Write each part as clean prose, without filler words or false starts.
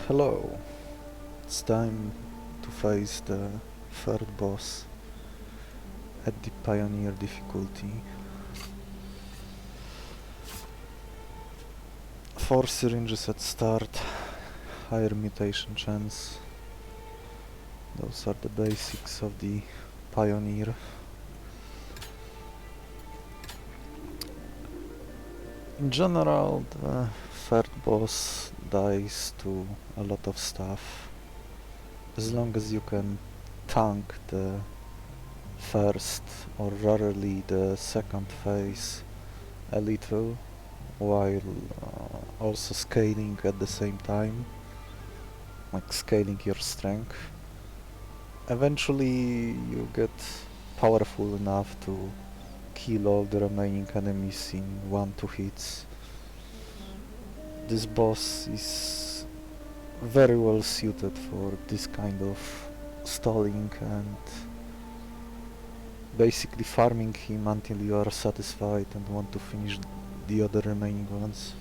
Hello, it's time to face the third boss at the Pioneer difficulty. 4 syringes at start, higher mutation chance. Those are the basics of the Pioneer. In general, the third boss dies to a lot of stuff. As long as you can tank the first or rarely the second phase a little, while also scaling at the same time, like scaling your strength. Eventually you get powerful enough to kill all the remaining enemies in 1-2 hits. This boss is very well suited for this kind of stalling and basically farming him until you are satisfied and want to finish the other remaining ones.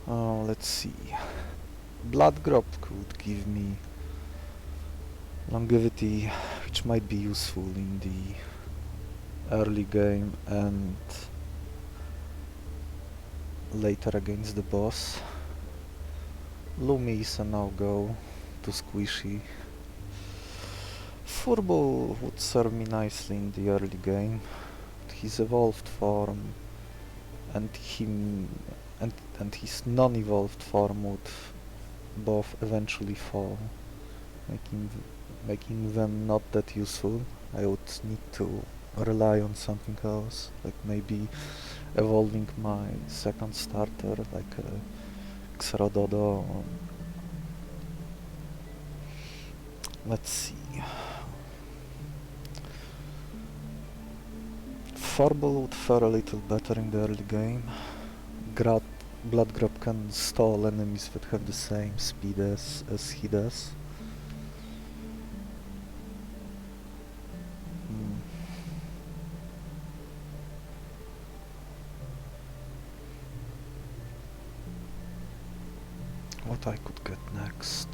Let's see. Blood Grub could give me longevity, which might be useful in the early game and later against the boss. Lumi is a no-go, too squishy. Furble would serve me nicely in the early game. His evolved form and his non-evolved form would both eventually fall, making them not that useful. I would need to rely on something else, like maybe evolving my second starter, like a Xerododo. Let's see. Furble would fare a little better in the early game. Blood Grub can stall enemies that have the same speed as he does. What I could get next?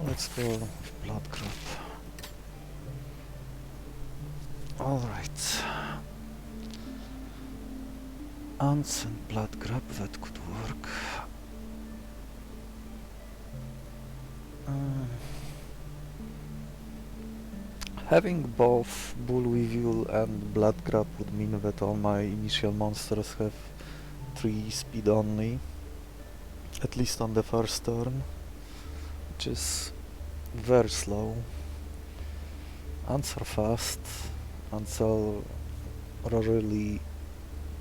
Let's go with Blood Grub. Alright. Ants and Blood Grub, that could work. Having both Bullweevil and Blood Grub would mean that all my initial monsters have 3 speed only, at least on the first turn, which is very slow. Ants are fast, ants rarely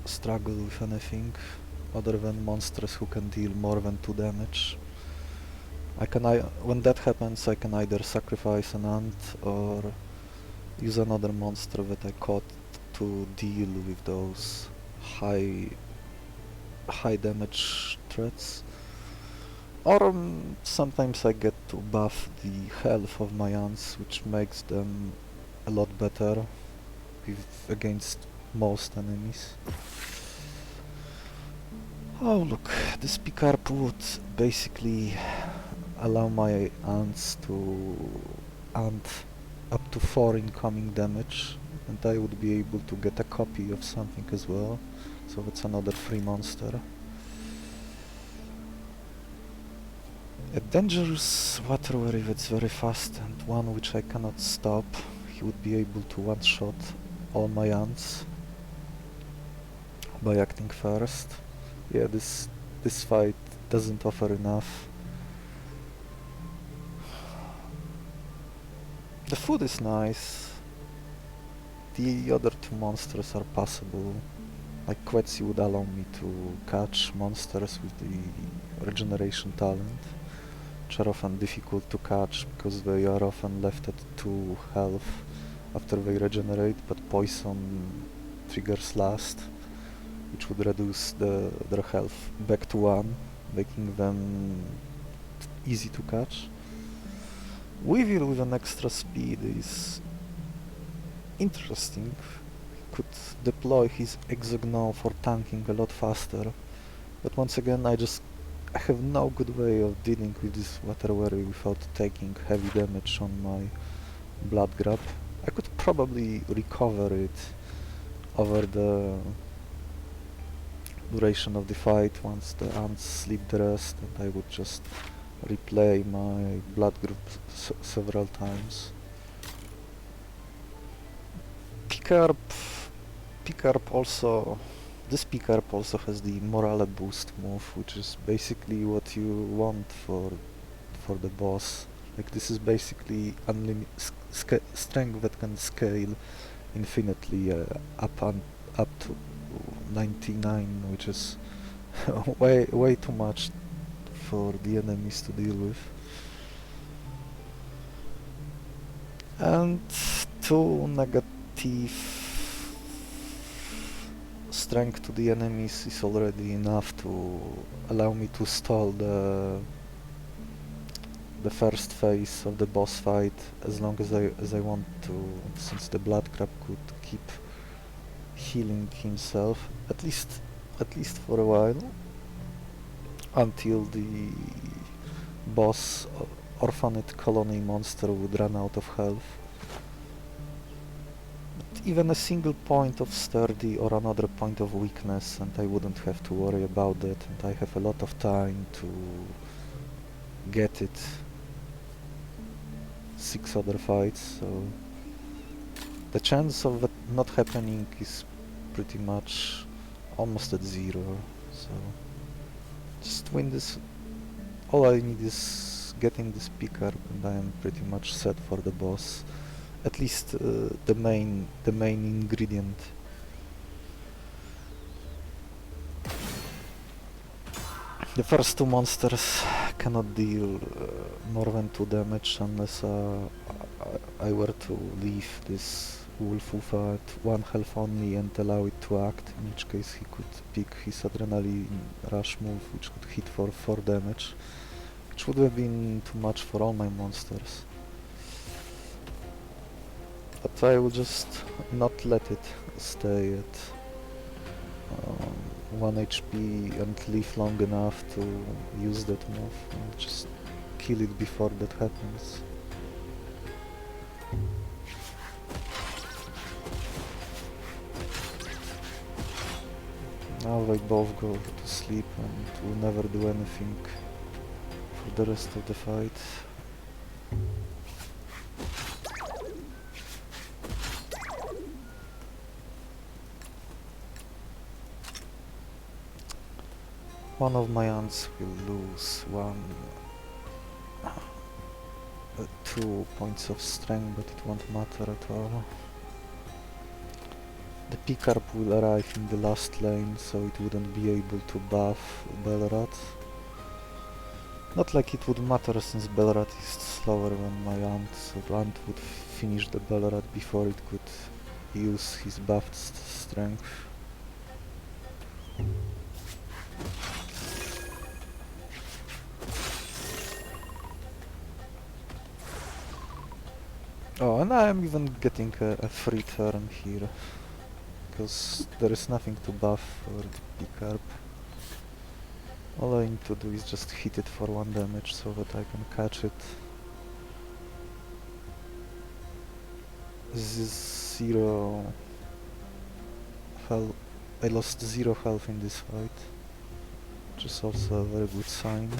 struggle with anything other than monsters who can deal more than 2 damage. When that happens, I can either sacrifice an ant or use another monster that I caught to deal with those high damage threats. Or sometimes I get to buff the health of my ants, which makes them a lot better against most enemies. Oh look, this pickup would basically allow my ants to ant up to 4 incoming damage, and I would be able to get a copy of something as well, so that's another free monster. A dangerous water wary that's very fast and one which I cannot stop. He would be able to one-shot all my ants by acting first. Yeah, this fight doesn't offer enough. The food is nice. The other 2 monsters are passable. Like Quetzi would allow me to catch monsters with the regeneration talent, which are often difficult to catch because they are often left at 2 health after they regenerate, but poison triggers last, which would reduce their health back to 1, making them easy to catch. Weevil with an extra speed is interesting. He could deploy his Exognaw for tanking a lot faster, but once again I have no good way of dealing with this Water Worry without taking heavy damage on my Blood Grub. I could probably recover it over the duration of the fight once the ants sleep the rest, and I would just replay my Blood Grub several times. Picarp also... This Picarp also has the Morale boost move, which is basically what you want for the boss. Like, this is basically strength that can scale infinitely up to 99, which is way too much for the enemies to deal with. And 2 negative strength to the enemies is already enough to allow me to stall the first phase of the boss fight as long as I want to, since the Blood Grub could keep healing himself at least for a while, until the boss Orphaned Colony monster would run out of health. But even a single point of sturdy or another point of weakness and I wouldn't have to worry about that, and I have a lot of time to get it 6 other fights, so the chance of that not happening is pretty much almost at 0, so just win this. All I need is getting this Picarp and I am pretty much set for the boss, at least the main ingredient. The first 2 monsters cannot deal more than 2 damage unless I were to leave this Wolfufa at 1 health only and allow it to act, in which case he could pick his Adrenaline Rush move, which could hit for 4 damage, which would have been too much for all my monsters. But I will just not let it stay at 1 HP and live long enough to use that move, and just kill it before that happens. Now they both go to sleep and will never do anything for the rest of the fight. One of my ants will lose 2 points of strength, but it won't matter at all. The Picarp will arrive in the last lane, so it wouldn't be able to buff Belrat. Not like it would matter, since Belrat is slower than my ant, so the ant would finish the Belrat before it could use his buffed strength. Oh, and I am even getting a free turn here, because there is nothing to buff for the Picarp. All I need to do is just hit it for 1 damage so that I can catch it. This is 0 health. I lost 0 health in this fight, which is also a very good sign.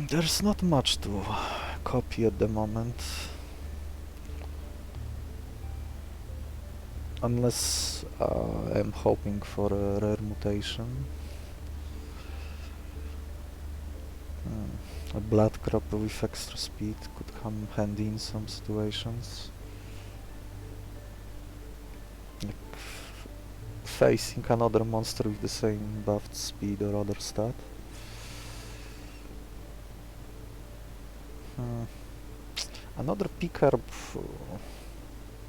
There's not much to copy at the moment, unless I'm hoping for a rare mutation. A Blood Grub with extra speed could come handy in some situations, like facing another monster with the same buffed speed or other stat. Hmm. Another pickup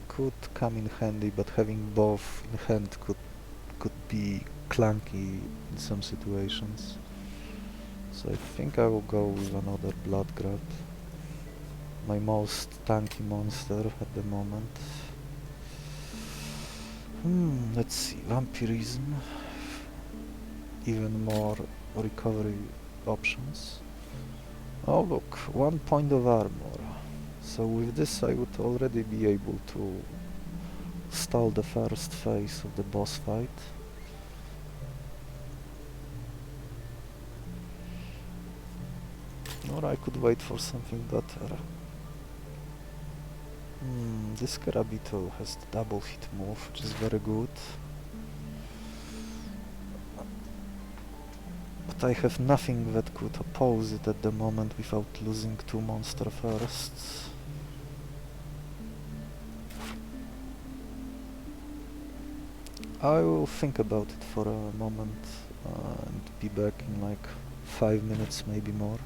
could come in handy, but having both in hand could be clunky in some situations. So I think I will go with another Blood Grub, my most tanky monster at the moment. Let's see, Vampirism, even more recovery options. Oh look, 1 point of armor. So with this I would already be able to stall the first phase of the boss fight. Or I could wait for something better. This Karabito has the double hit move, which is very good. But I have nothing that could oppose it at the moment without losing 2 monster firsts. I will think about it for a moment and be back in like 5 minutes, maybe more.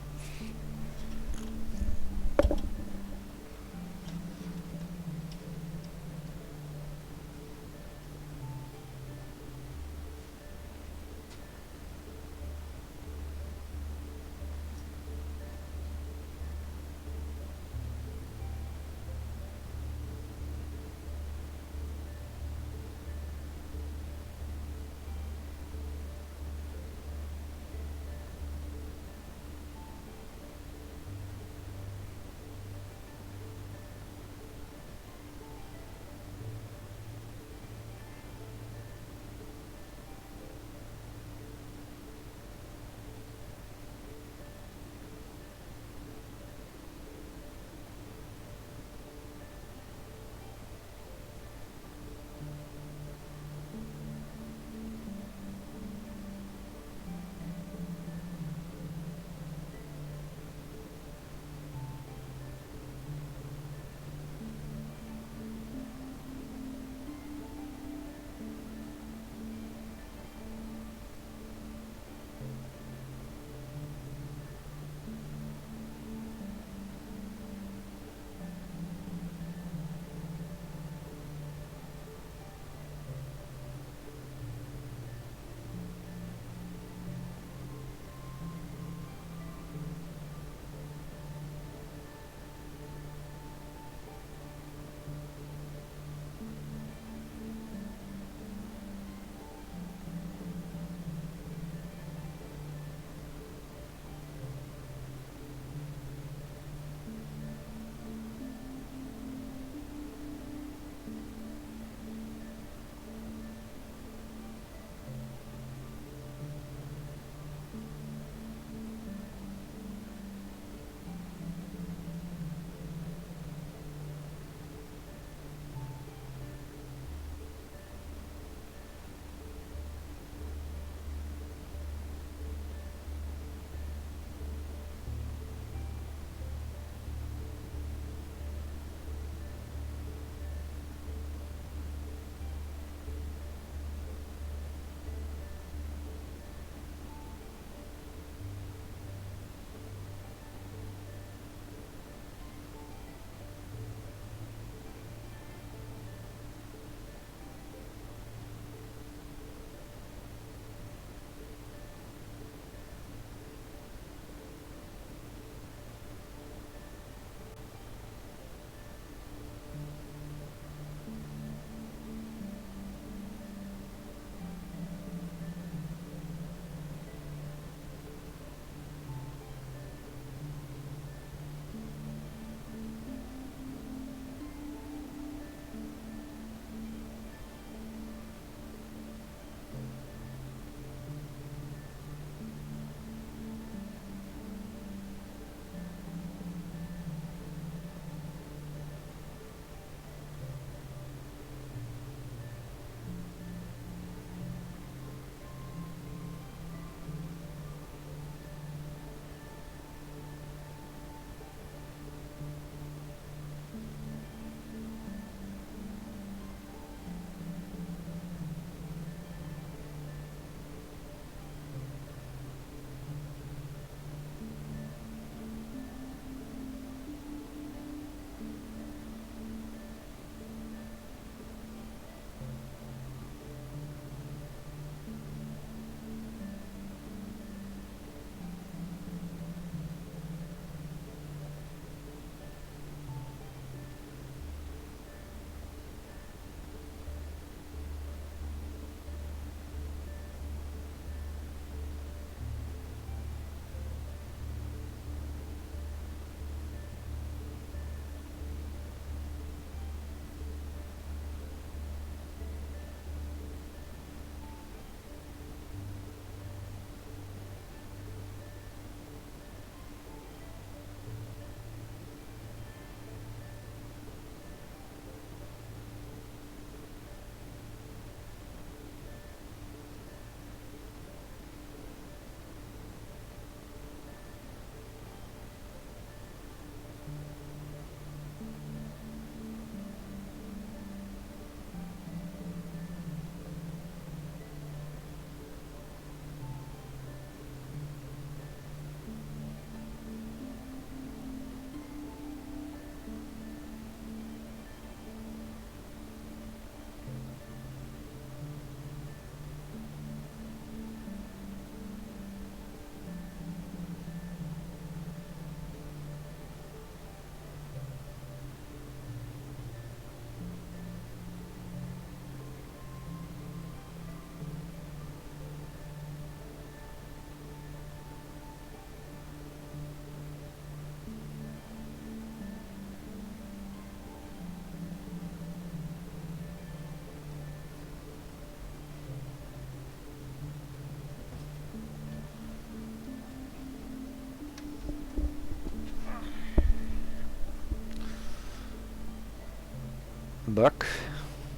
I'm back.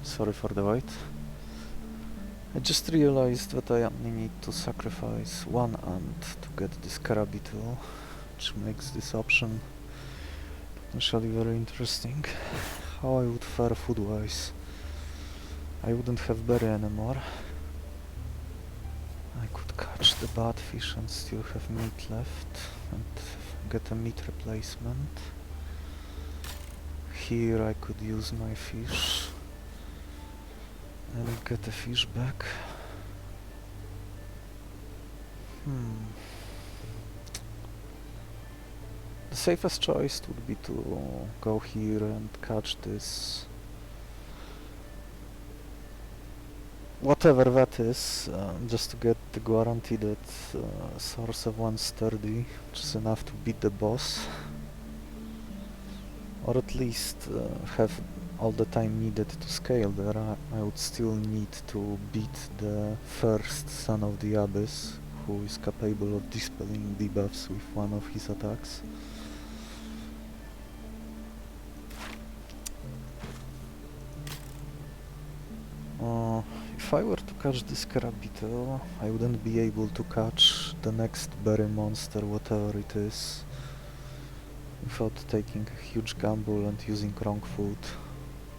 Sorry for the wait. I just realized that I only need to sacrifice one ant to get this Karabitul, which makes this option potentially very interesting. How I would fare food-wise. I wouldn't have berry anymore. I could catch the bad fish and still have meat left and get a meat replacement. Here I could use my fish and get a fish back. The safest choice would be to go here and catch this whatever that is, just to get the guarantee that source of 130, which is enough to beat the boss, or at least have all the time needed to scale there. I would still need to beat the first Son of the Abyss, who is capable of dispelling debuffs with one of his attacks. If I were to catch this Karabitul, I wouldn't be able to catch the next berry monster, whatever it is, without taking a huge gamble and using wrong food,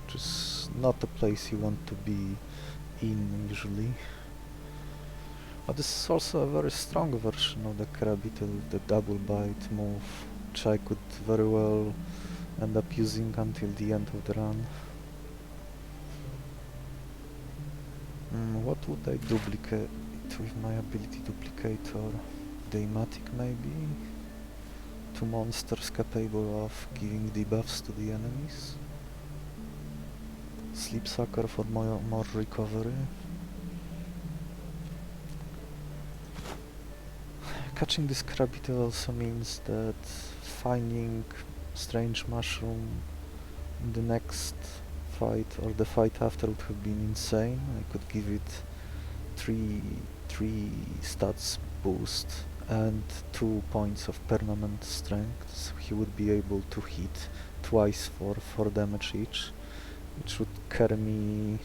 which is not the place you want to be in usually. But this is also a very strong version of the Karabitul with the double bite move, which I could very well end up using until the end of the run. What would I duplicate with my ability duplicator? Deimatic maybe? Two monsters capable of giving debuffs to the enemies? Sleep Sucker for more recovery? Catching this Karabitul also means that finding Strange Mushroom in the next fight or the fight after would have been insane. I could give it 3 stats boost and 2 points of permanent strength, so he would be able to hit twice for 4 damage each, which would carry me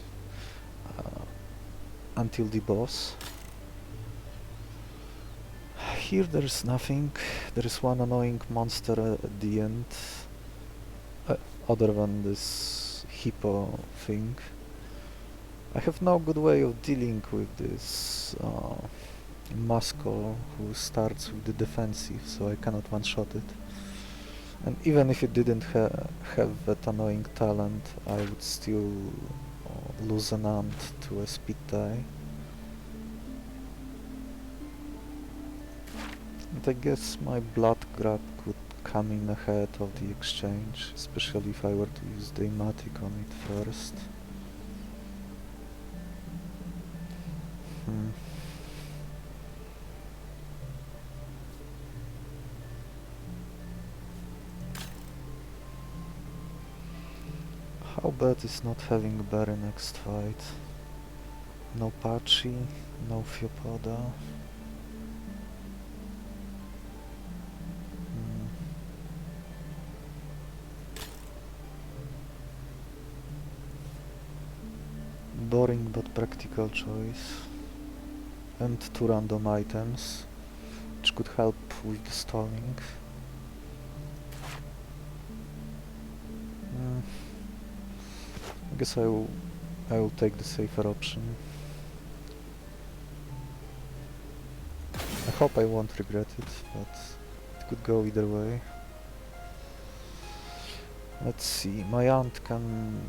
until the boss. Here there is nothing. There is one annoying monster at the end, other than this hippo thing. I have no good way of dealing with this Mistcall, who starts with the defensive, so I cannot one-shot it. And even if it didn't have that annoying talent, I would still lose an ant to a speed die. And I guess my Blood Grub could come in ahead of the exchange, especially if I were to use Deimatic on it first. How bad is not having berry next fight? No Patchy, no Theopoda. Boring but practical choice. And 2 random items, which could help with the stalling. I guess I will take the safer option. I hope I won't regret it, but it could go either way. Let's see, my aunt can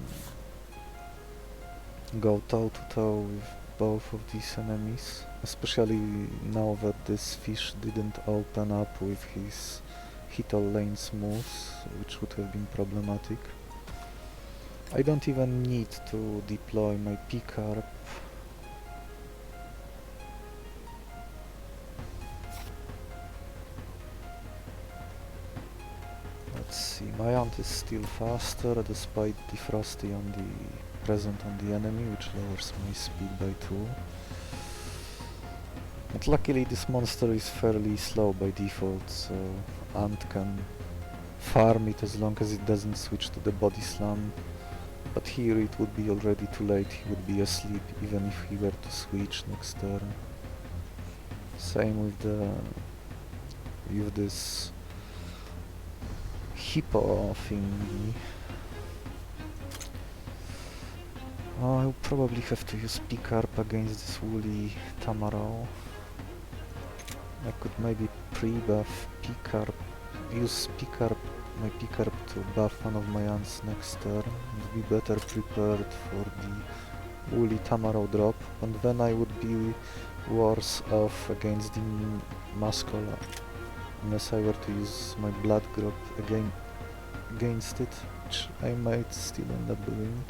go toe-to-toe with both of these enemies, especially now that this fish didn't open up with his hit all lanes moves, which would have been problematic. I don't even need to deploy my P-Carp. Let's see, my aunt is still faster despite defrosty on the present on the enemy, which lowers my speed by 2. But luckily this monster is fairly slow by default, so Ant can farm it as long as it doesn't switch to the body slam But here it would be already too late, he would be asleep even if he were to switch next turn. Same with this hippo thingy. Oh, I'll probably have to use Picarp against this woolly Tamaro. I could maybe pre-buff Picarp, use my Picarp to buff one of my ants next turn and be better prepared for the woolly Tamaro drop, and then I would be worse off against the Mistcall unless I were to use my Blood Grub against it, which I might still end up doing.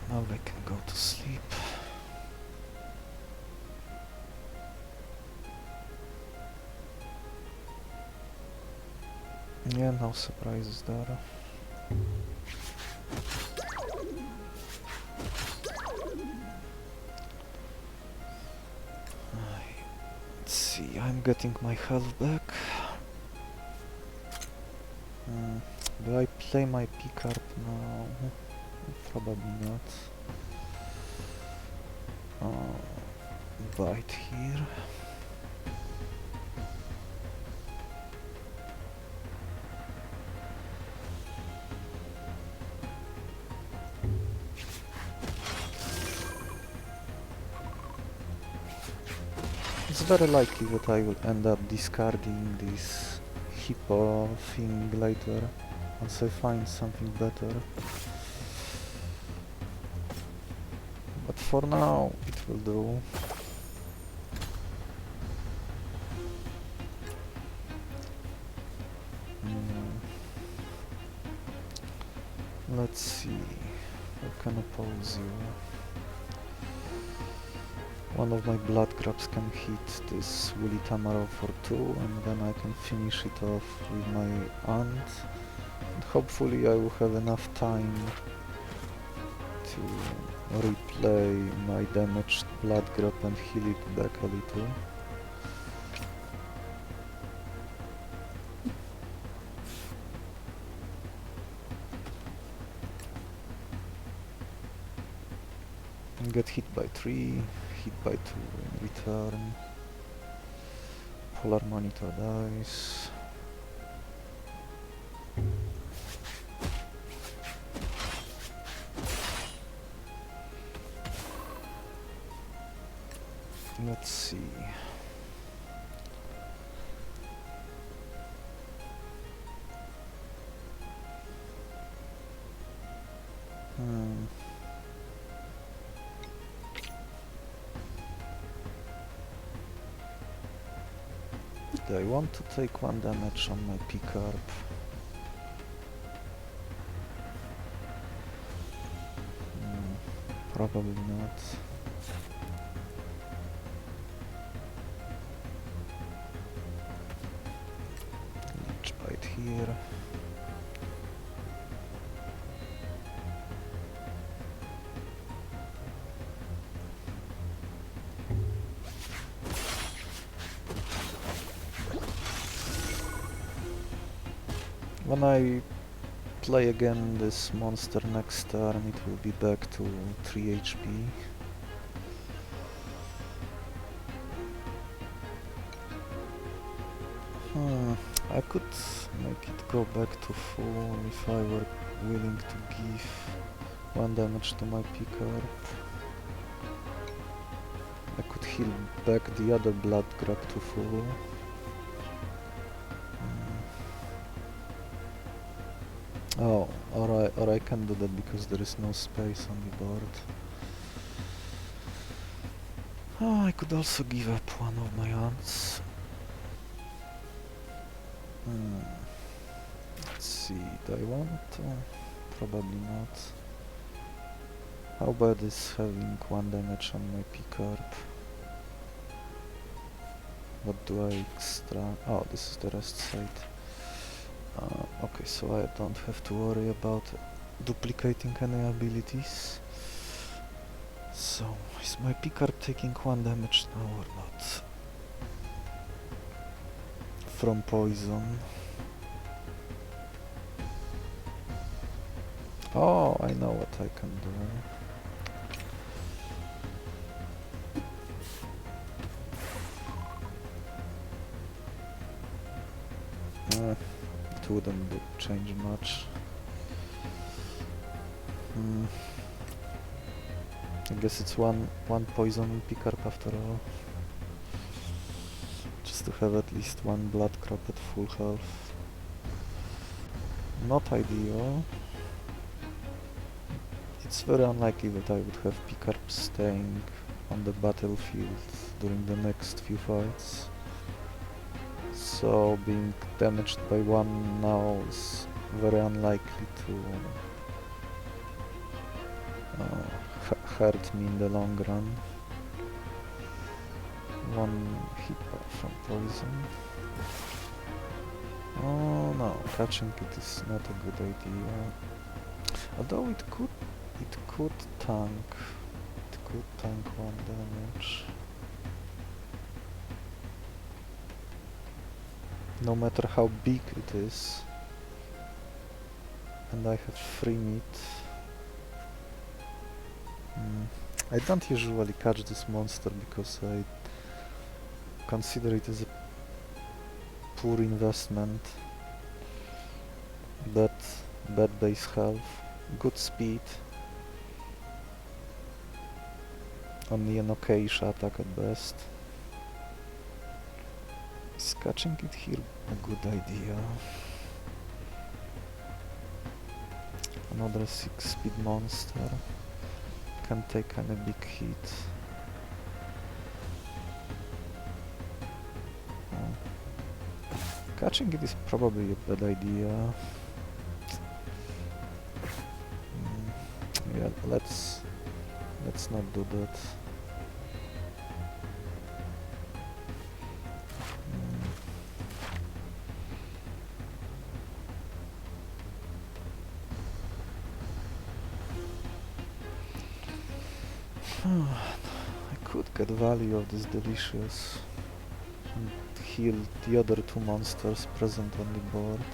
Now I can go to sleep. Yeah, no surprises there. Let's see, I'm getting my health back. Do I play my Picarp now? Probably not. Bite here. It's very likely that I will end up discarding this hippo thing later, once I find something better. But for now, it will do. Let's see, I can oppose you. One of my Blood Grubs can hit this woolly Tamaro for 2, and then I can finish it off with my ant. And hopefully I will have enough time to replay my damaged Blood Grub and heal it back a little. And get hit by 3, hit by 2 in return. Polar Monitor dies. Let's see. Do I want to take 1 damage on my Picarp? Probably not. Leech Bite here. When I play again this monster next turn, it will be back to 3 HP. I could make it go back to full if I were willing to give 1 damage to my Picarp. I could heal back the other Blood Grub to full. Oh, or I can do that because there is no space on the board. Oh, I could also give up one of my ants. Let's see, do I want to? Probably not. How bad is having 1 damage on my Picarp? What do I extra? Oh, this is the rest side. Okay, so I don't have to worry about duplicating any abilities. So, is my Picarp taking 1 damage now or not? from poison. Oh, I know what I can do. It wouldn't change much. I guess it's one poison pickup after all. Just to have at least one Blood Grub at full health. Not ideal. It's very unlikely that I would have pickup staying on the battlefield during the next few fights. So being damaged by one now is very unlikely to hurt me in the long run. One hit from poison. Oh no, catching it is not a good idea. Although it could tank. It could tank 1 damage. No matter how big it is. And I have free meat. I don't usually catch this monster because I consider it as a poor investment. Bad base health, good speed, only an okayish attack at best. Is catching it here a good idea? Another 6-speed monster. Can take any big hit. Catching it is probably a bad idea. Yeah, let's not do that. I could get value of this delicious and heal the other 2 monsters present on the board,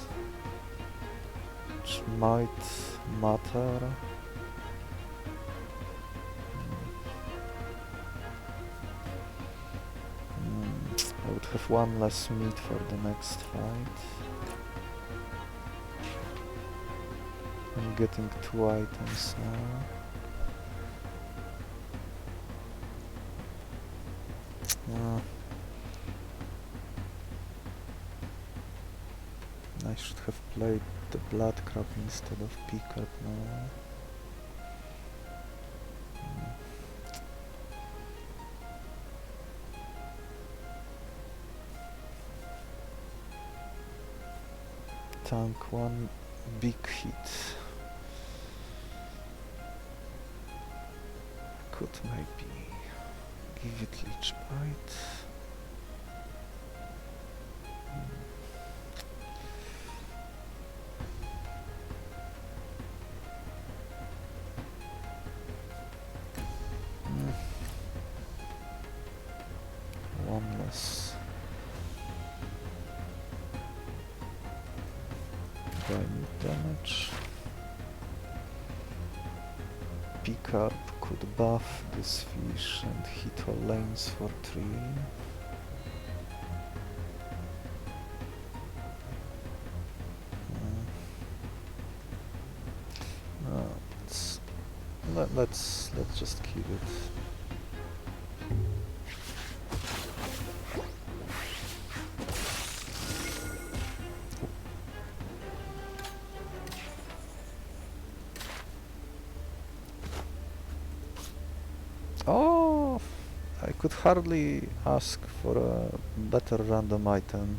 which might matter. I would have 1 less meat for the next fight. I'm getting 2 items now. I should have played the Blood Grub instead of pickup now. Tank 1 big hit. Could maybe give it Leech Bite. One less damage. Pickup could buff this fish and hit all lanes for 3. Let's just kill it. Oh, I could hardly ask for a better random item.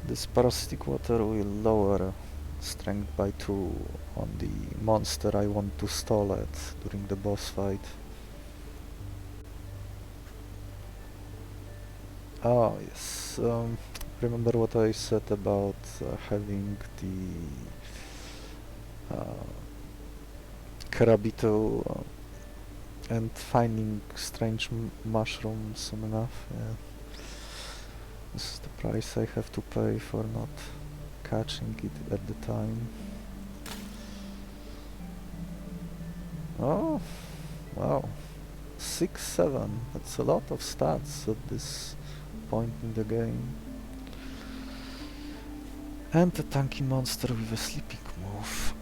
This Parasitic water will lower strength by 2 on the monster I want to stall at during the boss fight. Ah, yes. Remember what I said about having the Karabito and finding strange mushrooms soon enough? Yeah. This is the price I have to pay for not catching it at the time. Oh, wow. 6-7. That's a lot of stats at this point in the game. And a tanky monster with a sleeping move.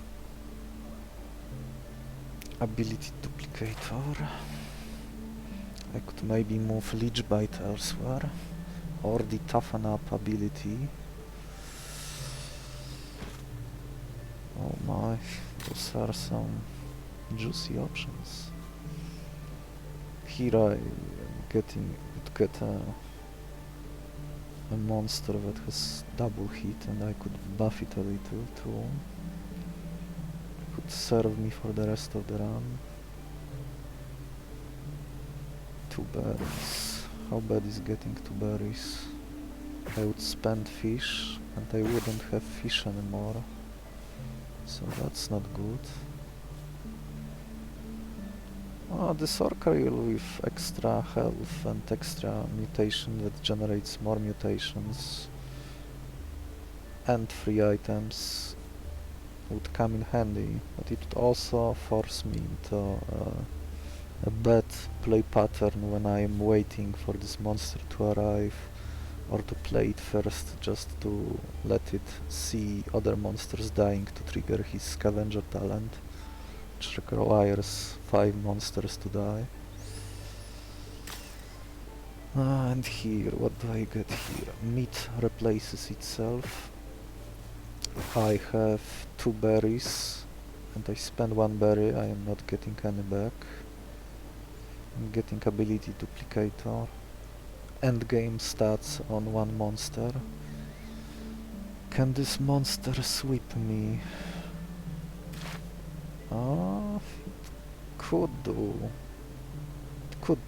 Ability duplicator. I could maybe move Leech Bite elsewhere. Or the Toughen Up ability. Oh my, those are some juicy options. Here I would get a monster that has double hit and I could buff it a little too. Could serve me for the rest of the run. 2 berries. How bad is getting 2 berries? I would spend fish and I wouldn't have fish anymore. So that's not good. Oh, this Orcail with extra health and extra mutation that generates more mutations and free items would come in handy, but it would also force me into a bad play pattern when I am waiting for this monster to arrive, or to play it first just to let it see other monsters dying to trigger his scavenger talent, which requires 5 monsters to die. And here, what do I get here? Meat replaces itself. I have 2 berries and I spend 1 berry, I am not getting any back. I'm getting ability duplicator. Endgame stats on 1 monster. Can this monster sweep me? It could do. It could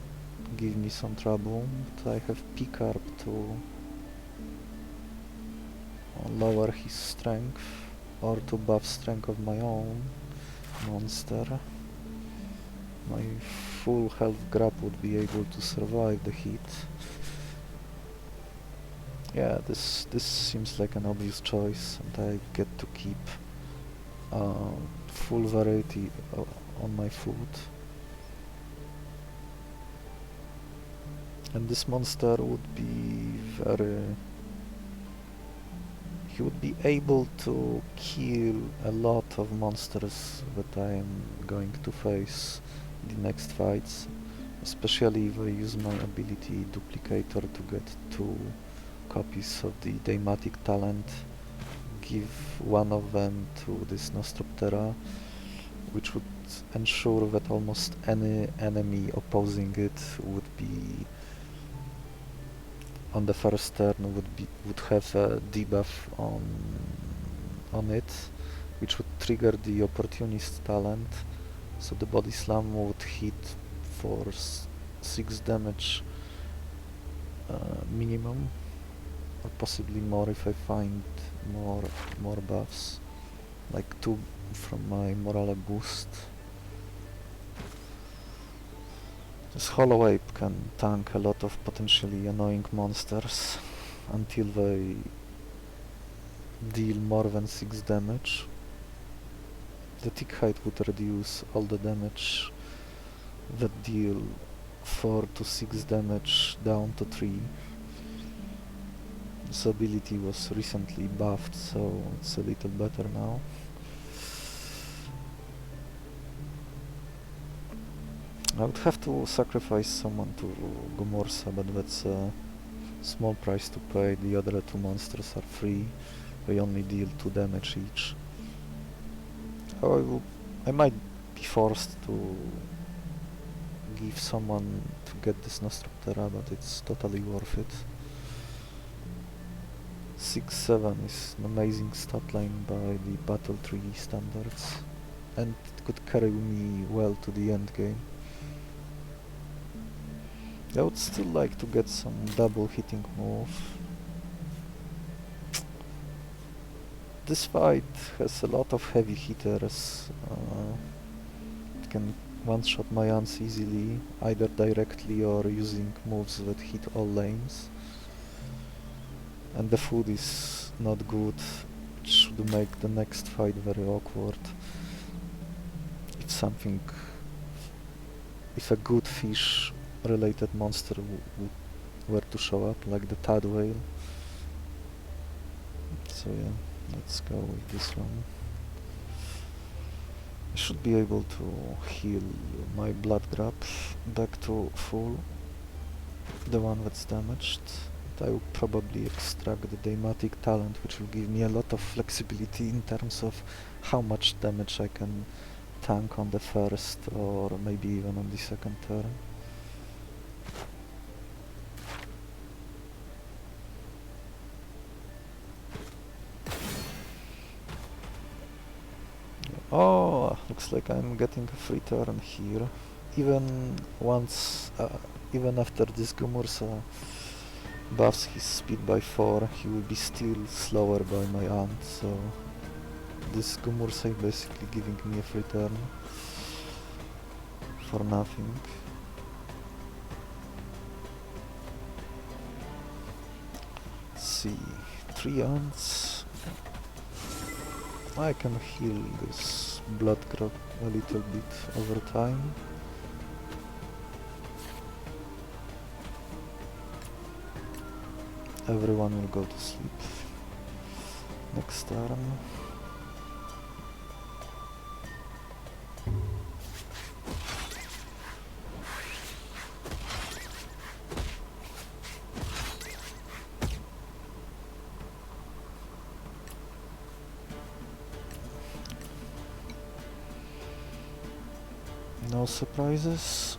give me some trouble, but I have Picarp to lower his strength, or to buff strength of my own monster. My full health grab would be able to survive the hit. Yeah, this seems like an obvious choice, and I get to keep full variety on my food. And this monster would be he would be able to kill a lot of monsters that I am going to face in the next fights, especially if I use my ability duplicator to get 2 copies of the Deimatic talent, give 1 of them to this Nostroptera, which would ensure that almost any enemy opposing it would be on the first turn would have a debuff on it, which would trigger the Opportunist talent, so the body slam would hit for 6 damage minimum, or possibly more if I find more buffs, like 2 from my morale boost. This Hollow Ape can tank a lot of potentially annoying monsters until they deal more than 6 damage. The Tick Height would reduce all the damage that deal 4 to 6 damage down to 3. This ability was recently buffed, so it's a little better now. I would have to sacrifice someone to Gomorsa, but that's a small price to pay. The other 2 monsters are free, they only deal 2 damage each. I might be forced to give someone to get this Nostroptera, but it's totally worth it. 6-7 is an amazing stat line by the Battle Tree standards, and it could carry me well to the end game. I would still like to get some double hitting move. This fight has a lot of heavy hitters. It can one-shot my aunts easily, either directly or using moves that hit all lanes. and the food is not good. It should make the next fight very awkward. If something, if a good fish related monster were to show up, like the Tad Whale. So yeah, let's go with this one. I should be able to heal my Blood Grub back to full, the one that's damaged. I will probably extract the Deimatic talent, which will give me a lot of flexibility in terms of how much damage I can tank on the first or maybe even on the second turn. Oh, looks like I'm getting a free turn here. Even once, even after this Gumursa buffs his speed by 4, he will be still slower by my aunt, so this Gumursa is basically giving me a free turn for nothing. Let's see, 3 aunts. I can heal this Blood Grub a little bit over time. Everyone will go to sleep next turn. No surprises.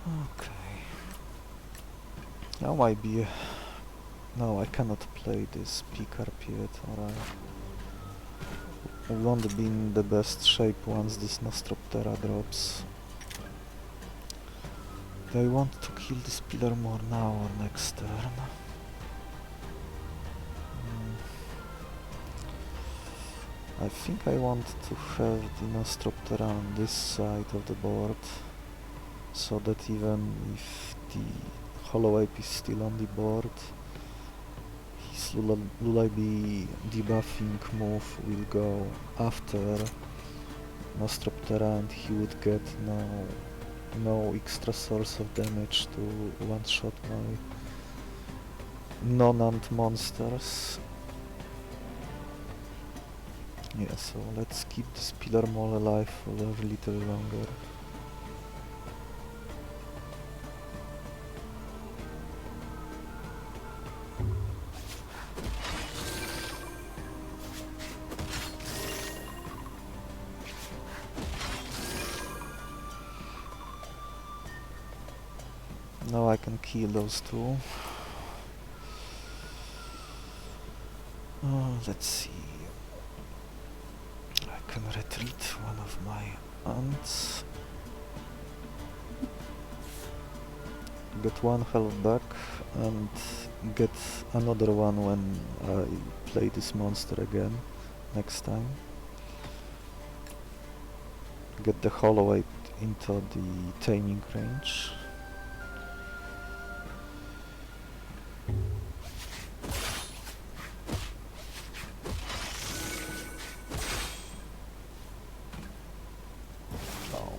Okay. Now might be... No, I cannot play this P-Carp yet, or I won't be in the best shape once this Nostroptera drops. Do I want to kill this pillar more now or next turn? I think I want to have the Nostroptera on this side of the board, so that even if the Hollow-Ape is still on the board, his Lullaby debuffing move will go after Nostroptera and he would get no extra source of damage to one-shot my non-ant monsters. Yeah, so let's keep this Pillar Mole alive for a little longer. Now I can kill those two. Let's see. I can retreat one of my ants. Get 1 health back and get another one when I play this monster again next time. Get the Hollow-Ape into the taming range.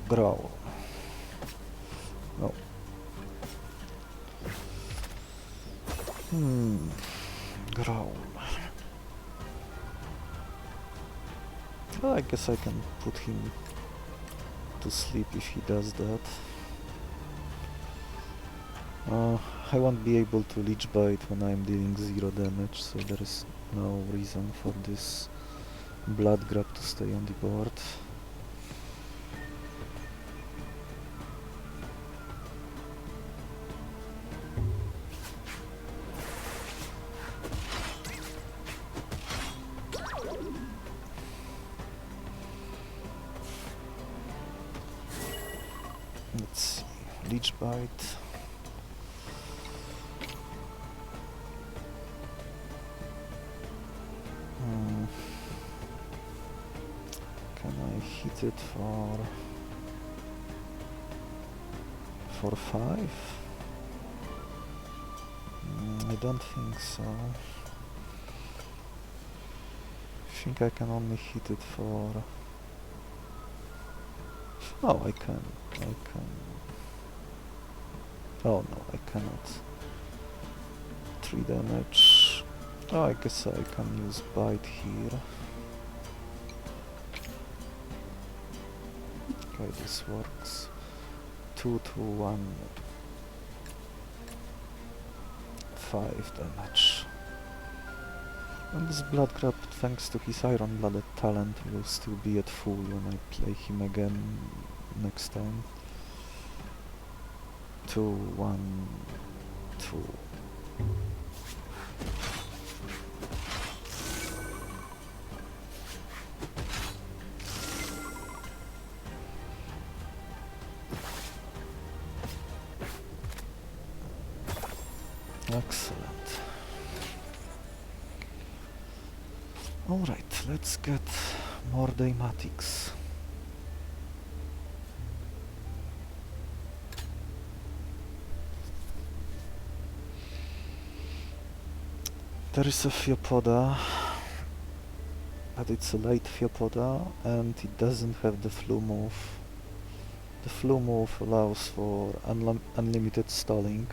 Growl. No. Growl. Well, I guess I can put him to sleep if he does that. I won't be able to Leech Bite when I'm dealing 0 damage, so there is no reason for this Blood Grub to stay on the board. Let's see, Leech Bite. hit it for 5? I don't think so. I think I can only hit it for... Oh, I can. Oh no, I cannot. 3 damage. Oh, I guess I can use bite here. Okay, this works. 2 to 1. 5 damage. And this Blood Grub, thanks to his Iron-Blooded talent, will still be at full when I play him again next time. 2, 1, 2. Excellent. Alright, let's get more Deimatics. There is a Theopoda, but it's a late Theopoda and it doesn't have the flu move. The flu move allows for unlimited stalling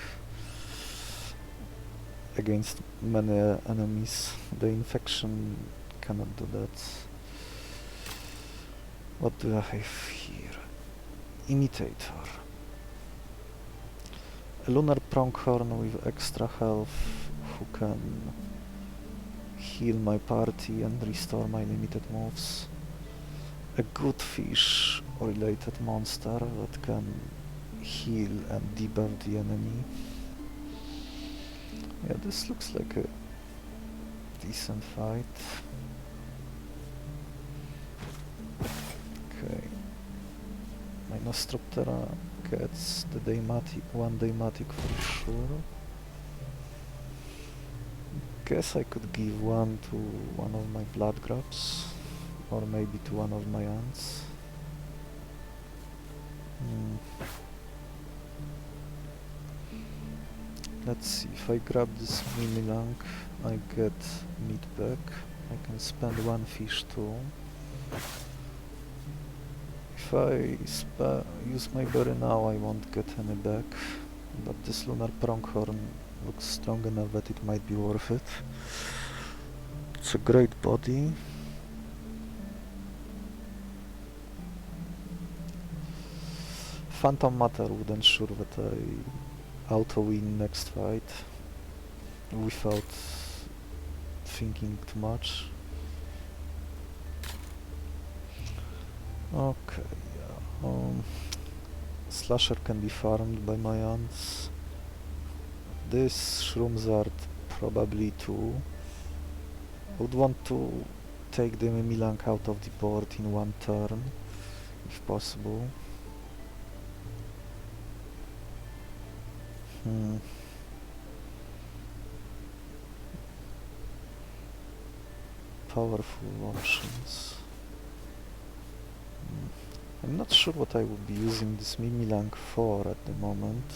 against many enemies. The infection cannot do that. What do I have here? Imitator. A lunar pronghorn with extra health who can heal my party and restore my limited moves. A good fish related monster that can heal and debuff the enemy. Yeah, this looks like a decent fight. Okay. My Nostroptera gets the Deimatic, 1 Deimatic for sure. Guess I could give 1 to one of my Blood Grubs, or maybe to one of my ants. Let's see, if I grab this Mimilang, I get meat back. I can spend 1 fish too. If I use my berry now, I won't get any back, but this lunar pronghorn looks strong enough that it might be worth it. It's a great body. Phantom Matter would ensure that I auto-win next fight without thinking too much. Okay, yeah. Slasher can be farmed by my ants. This Shroomzard probably too. I would want to take the Mimilang out of the board in 1 turn, if possible. Powerful options. I'm not sure what I would be using this Mimilang for at the moment.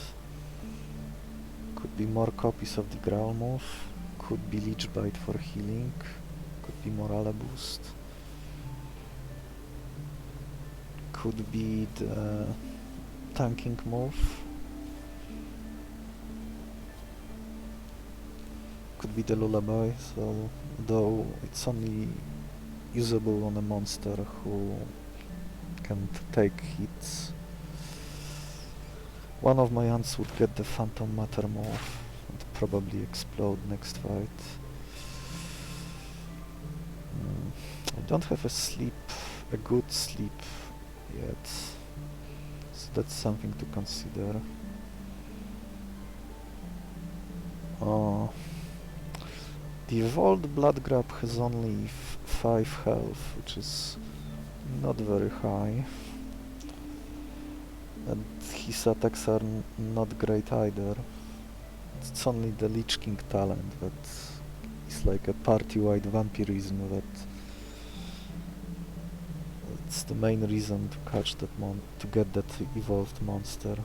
Could be more copies of the Growl move, could be Leech Bite for healing, could be Morale boost, could be the tanking move, could be the Lullaby, so though it's only usable on a monster who can take hits. One of my ants would get the Phantom Matter move and probably explode next fight. I don't have a good sleep yet, so that's something to consider. The evolved Blood Grub has only 5 health, which is not very high. And his attacks are not great either. It's only the Leechking talent that is like a party-wide vampirism that It's the main reason to catch that to get that evolved monster.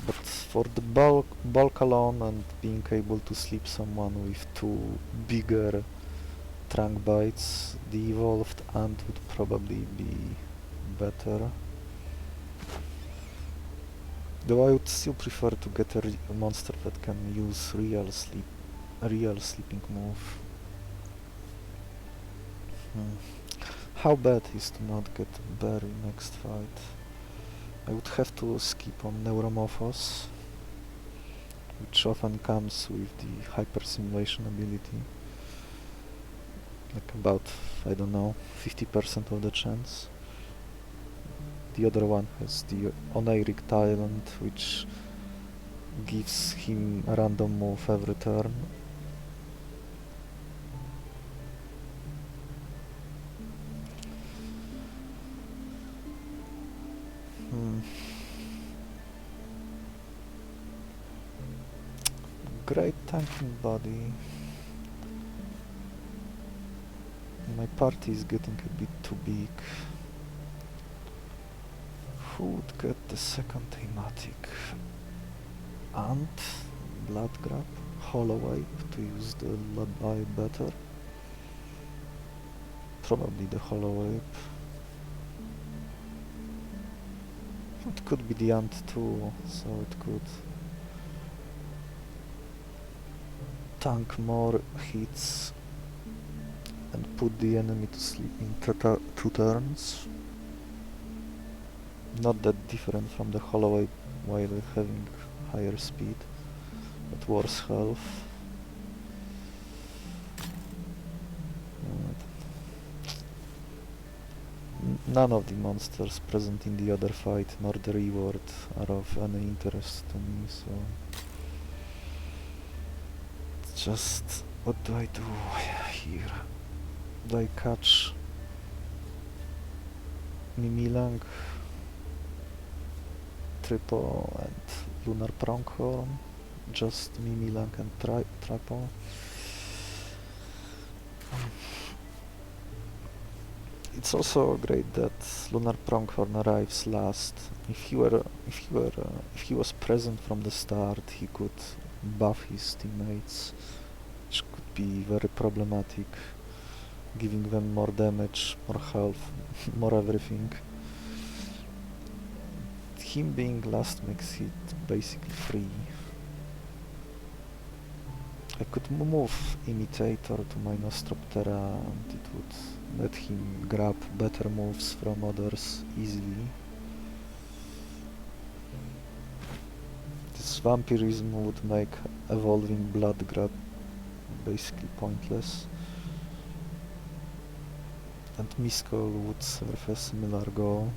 But for the bulk alone and being able to sleep someone with 2 bigger trunk bites, the evolved ant would probably be better. Though I would still prefer to get a monster that can use a real sleeping move. How bad is to not get Berry next fight? I would have to skip on Neuromorphos, which often comes with the hyper simulation ability. Like about, I don't know, 50% of the chance. The other one has the Oniric talent, which gives him a random move every turn. Great tanking body. My party is getting a bit too big. Who would get the second Deimatic? Ant, Blood Grub, Helpless to use the Lullaby better. Probably the Helpless. It could be the Ant too, so it could tank more hits and put the enemy to sleep in 2 turns. Not that different from the Helpless while having higher speed, but worse health. None of the monsters present in the other fight nor the reward are of any interest to me, so it's just what do I do here? Do I catch Mimilang, Triple and Lunar Pronghorn? Just Mimilang and Triple? It's also great that Lunar Pronghorn arrives last. If he was present from the start, he could buff his teammates, which could be very problematic, giving them more damage, more health, more everything. Him being last makes it basically free. I could move Imitator to my Nostroptera and it would let him grab better moves from others easily. This vampirism would make evolving Blood Grub basically pointless. And Mistcall would serve a similar goal.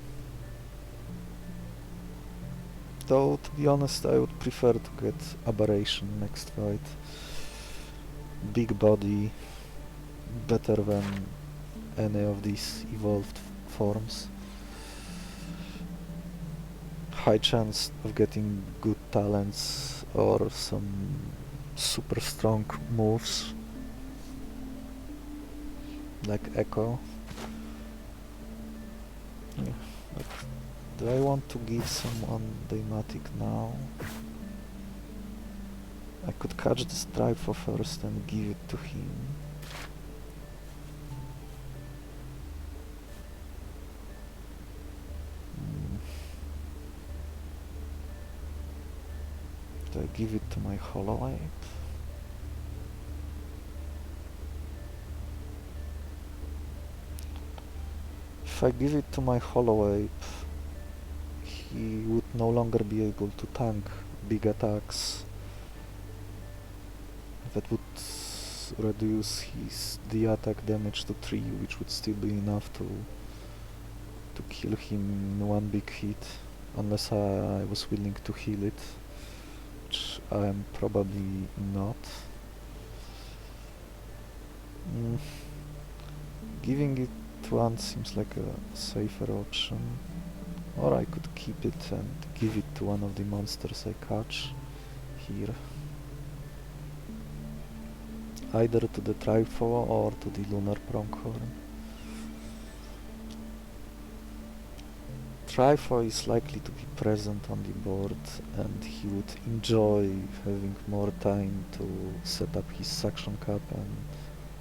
Though, to be honest, I would prefer to get Aberration next fight. Big body, better than any of these evolved forms. High chance of getting good talents or some super strong moves like Echo. Yeah, but do I want to give someone Deimatic now? I could catch the Striper first and give it to him. Do I give it to my Helpless? If I give it to my Helpless, he would no longer be able to tank big attacks. That would reduce the attack damage to 3, which would still be enough to kill him in one big hit, unless I was willing to heal it, which I am probably not. Giving it to Ant seems like a safer option, or I could keep it and give it to one of the monsters I catch here. Either to the Trifo or to the Lunar Pronghorn. Trifle is likely to be present on the board, and he would enjoy having more time to set up his suction cap and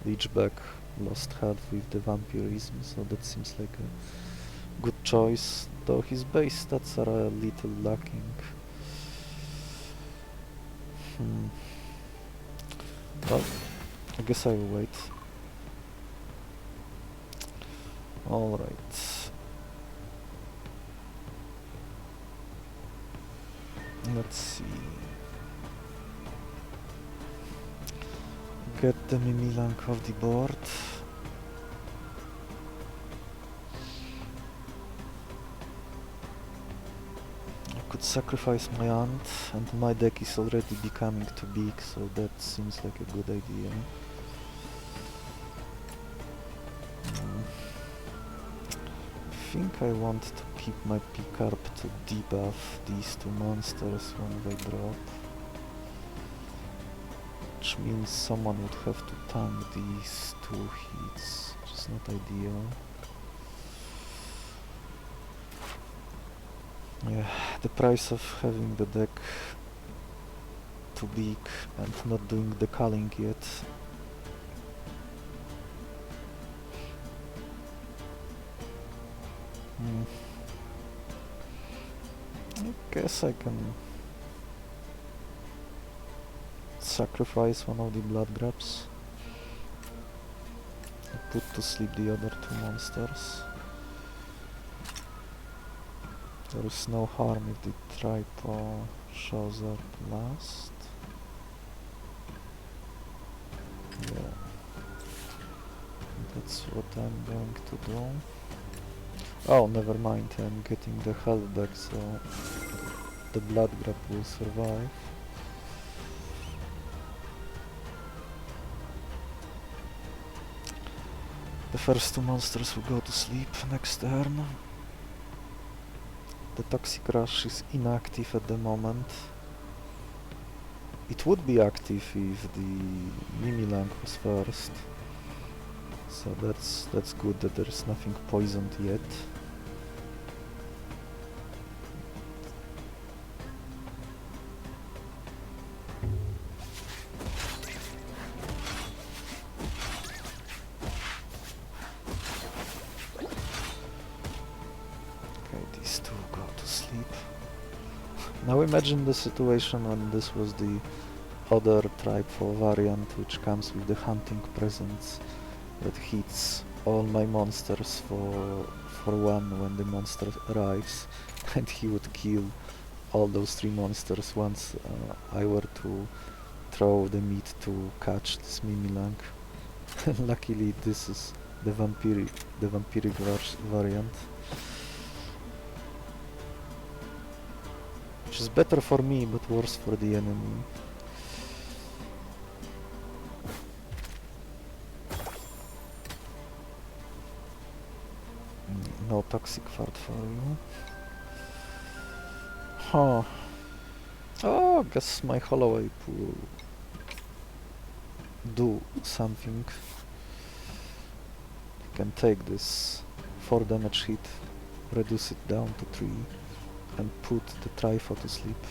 reach back lost health with the vampirism, so that seems like a good choice, though his base stats are a little lacking. Well, I guess I will wait. Alright. Let's see. Get the Mimilank off the board. I could sacrifice my aunt, and my deck is already becoming too big, so that seems like a good idea. I think I want to keep my picarp to debuff these two monsters when they drop. Which means someone would have to tank these two hits, which is not ideal. Yeah, the price of having the deck too big and not doing the culling yet. I guess I can sacrifice one of the Blood Grubs. Put to sleep the other two monsters. There is no harm if the Tripo shows up last. Yeah. That's what I'm going to do. Oh, never mind, I'm getting the health back, so the Blood Grub will survive. The first two monsters will go to sleep next turn. The Toxic Rush is inactive at the moment. It would be active if the Mimilank was first. So that's good that there's nothing poisoned yet. Okay, these two go to sleep. Now imagine the situation when this was the other Tripo variant, which comes with the hunting presence that hits all my monsters for one when the monster arrives, and he would kill all those three monsters once I were to throw the meat to catch this Mimilank. Luckily this is the vampiric variant, which is better for me but worse for the enemy. No toxic fart for you. Huh. Oh, guess my Holloway will do something. You can take this 4 damage hit, reduce it down to 3, and put the Trifo to sleep.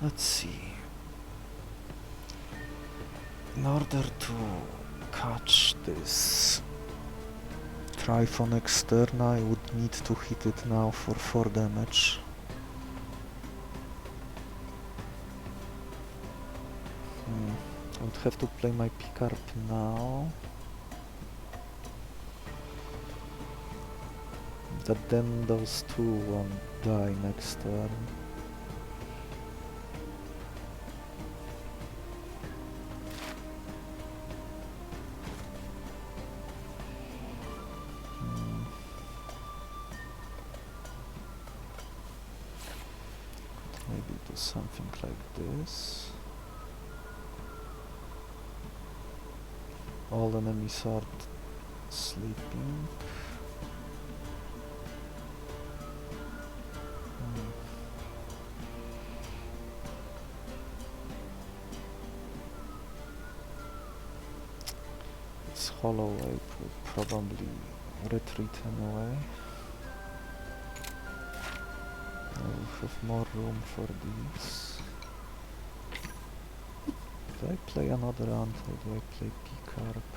Let's see. In order to catch this Trifon Externa, I would need to hit it now for 4 damage. I would have to play my picarp now. But then those two won't die next turn. Maybe do something like this. all enemies are sleeping. This hollow ape will probably retreat anyway. We'll have more room for these. Do I play another ant or do I play P-Carp?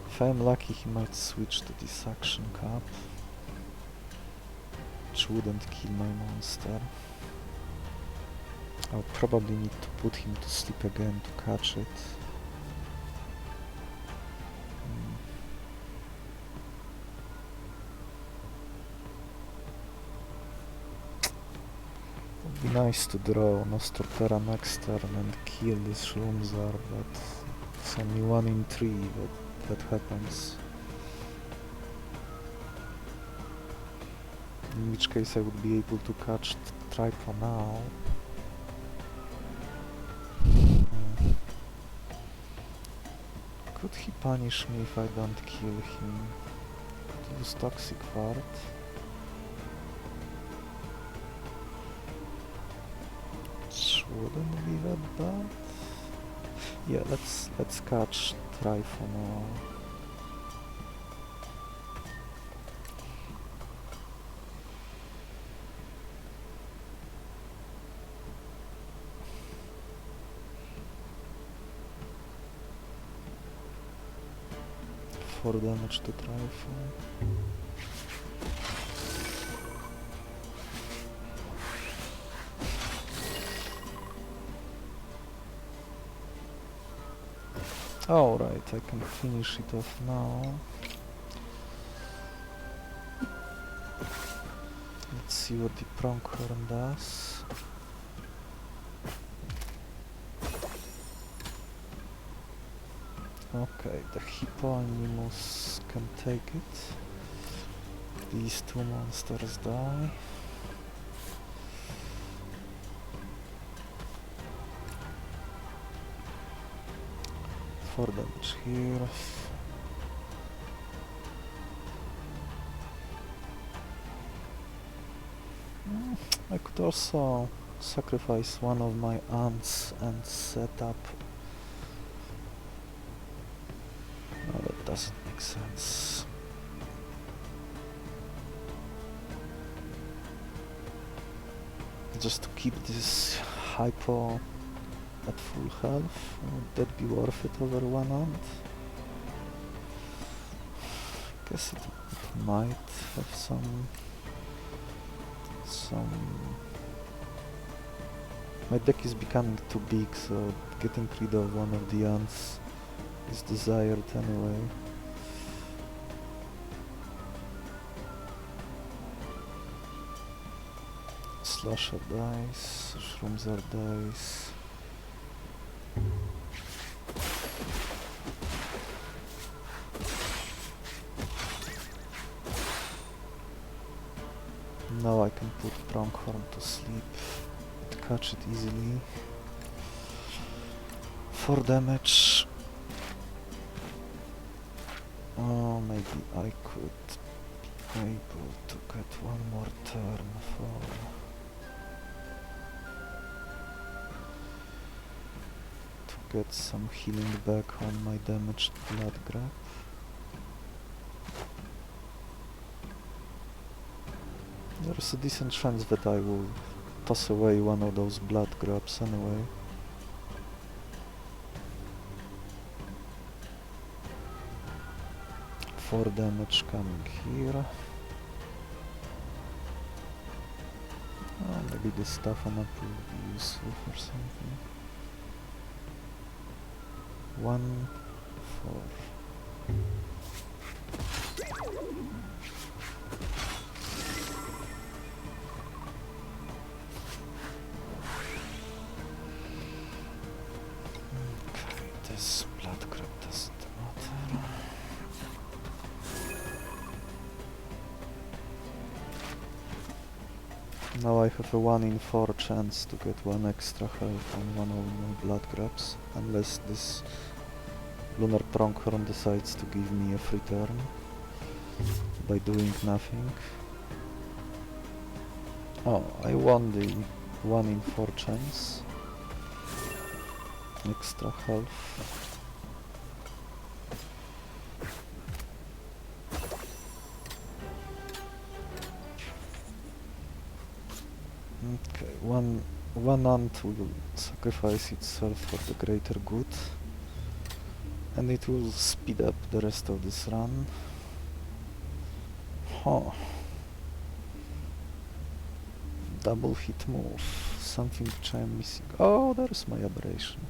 If I'm lucky, he might switch to this action cap, which wouldn't kill my monster. I'll probably need to put him to sleep again to catch it. Would be nice to draw Nostroptera next turn and kill this Shroomzar, but it's only 1 in 3 that happens. In which case I would be able to catch Tripo now. Could he punish me if I don't kill him? Could use Toxic Fart. Wouldn't be that bad. Yeah, let's catch Trifo now. For damage to Trifo. Alright, I can finish it off now. Let's see what the Pronghorn does. Okay, the Hippo Animus can take it. These two monsters die. For damage here. I could also sacrifice one of my ants and set up. No, that doesn't make sense. Just to keep this hypo at full health, would that be worth it over one ant? I guess it might have some... My deck is becoming too big, so getting rid of one of the ants is desired anyway. Slasher dice, Shroomzar dice. Now I can put Pronghorn to sleep, catch it easily. For damage... Oh, maybe I could be able to get one more turn for... to get some healing back on my damaged Blood Grub. There's a decent chance that I will toss away one of those Blood Grubs anyway. For damage coming here. Oh, maybe the Staffan up will be useful for something. 1, 4. This Blood Grub doesn't matter. Now I have a 1 in 4 chance to get 1 extra health on one of my Blood Grubs, unless this Lunar Pronghorn decides to give me a free turn by doing nothing. Oh, I won the 1 in 4 chance. Extra health. Okay, one ant will sacrifice itself for the greater good, and it will speed up the rest of this run. Huh. Double hit move. Something which I'm missing. Oh, there's my Aberration.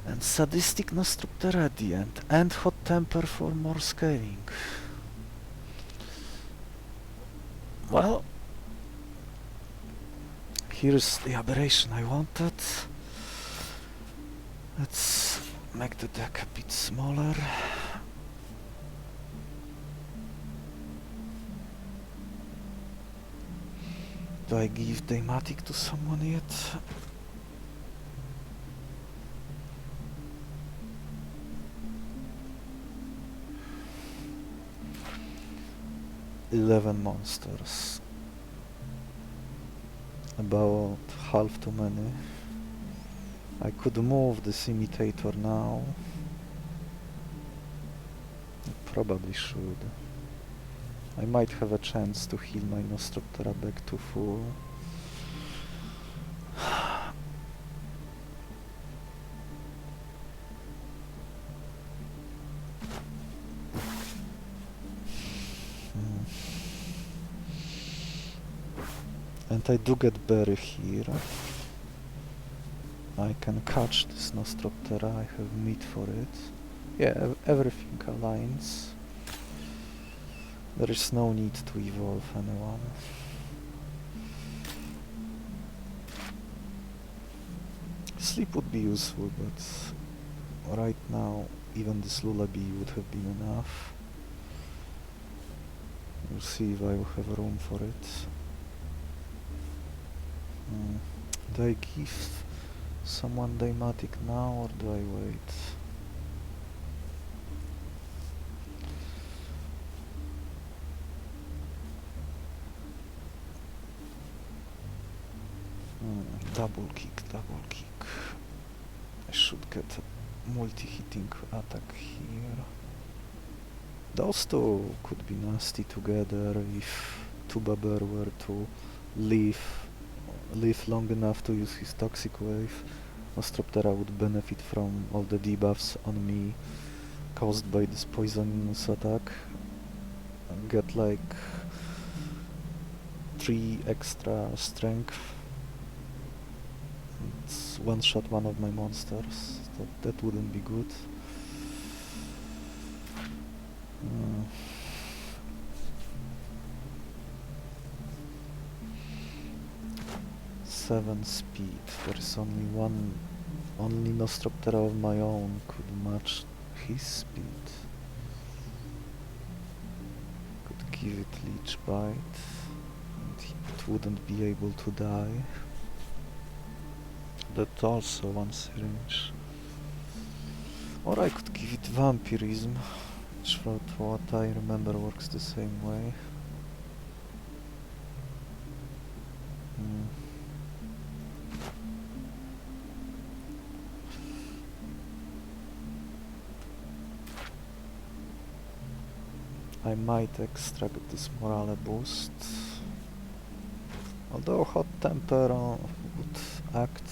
And Sadistic Nostroptera at the end. And Hot Temper for more scaling. Well, here's the Aberration I wanted. Let's make the deck a bit smaller. Do I give Deimatic to someone yet? "11 monsters. About half too many. I could move this Imitator now. I probably should. I might have a chance to heal my Nostroptera back to full. And I do get Berry here. I can catch this Nostroptera, I have meat for it. Yeah, everything aligns. There is no need to evolve anyone. Sleep would be useful, but right now even this lullaby would have been enough. We'll see if I will have room for it. Do I give someone Deimatic now or do I wait? Double kick. I should get a multi-hitting attack here. Those two could be nasty together if Tubaber were to live long enough to use his Toxic Wave. Nostroptera would benefit from all the debuffs on me caused by this poisonous attack. Get like 3 extra strength. It's one-shot one of my monsters. That wouldn't be good. 7 speed. There is only Nostroptera of my own could match his speed. Could give it Leech Bite, and it wouldn't be able to die. That's also 1 syringe. Or I could give it Vampirism, which from what I remember works the same way. I might extract this morale boost. Although Hot Temper would act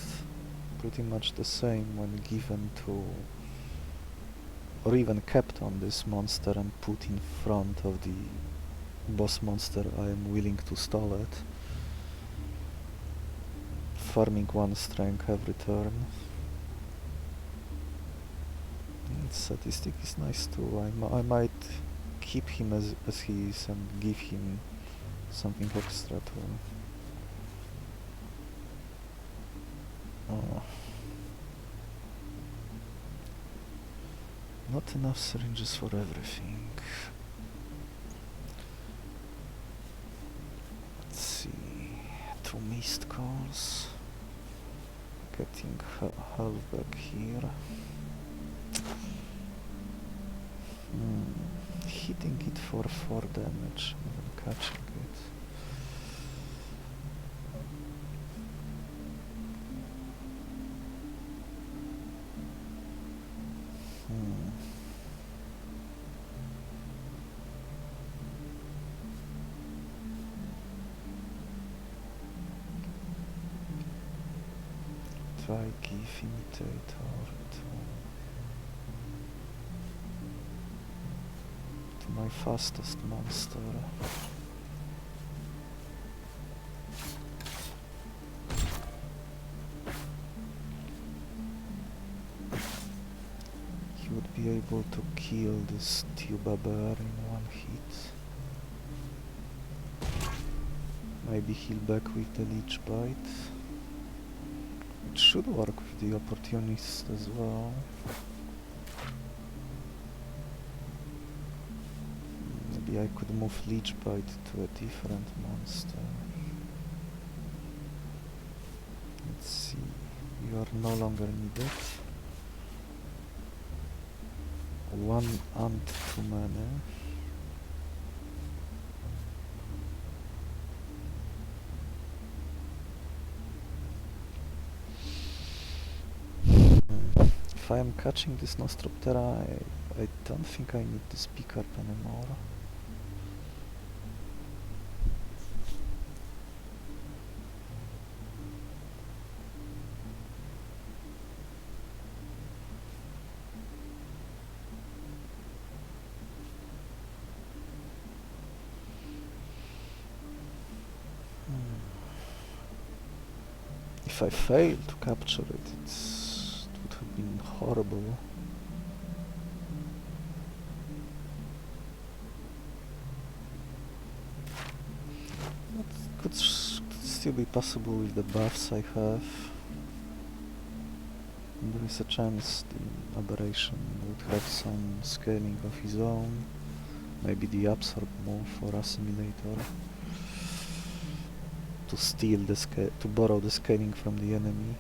pretty much the same when given to, or even kept on this monster and put in front of the boss monster I am willing to stall it. Farming 1 strength every turn. And Statistic is nice too. I might keep him as he is and give him something extra to... Oh. Not enough syringes for everything. Mistcalls. Getting health back here. Hitting it for 4 damage and then catching it. Try give Imitator to my fastest monster. He would be able to kill this Tuba Bear in 1 hit. Maybe heal back with the Leech Bite. It should work with the Opportunist as well. Maybe I could move Leech Bite to a different monster. Let's see. You are no longer needed. 1 ant too many. If I am catching this Nostroptera, I don't think I need this pickup anymore. If I fail to capture it, it would have been horrible. But could still be possible with the buffs I have. And there is a chance the Aberration would have some scaling of his own. Maybe the Absorb move or Assimilator. To steal the to borrow the scaling from the enemy.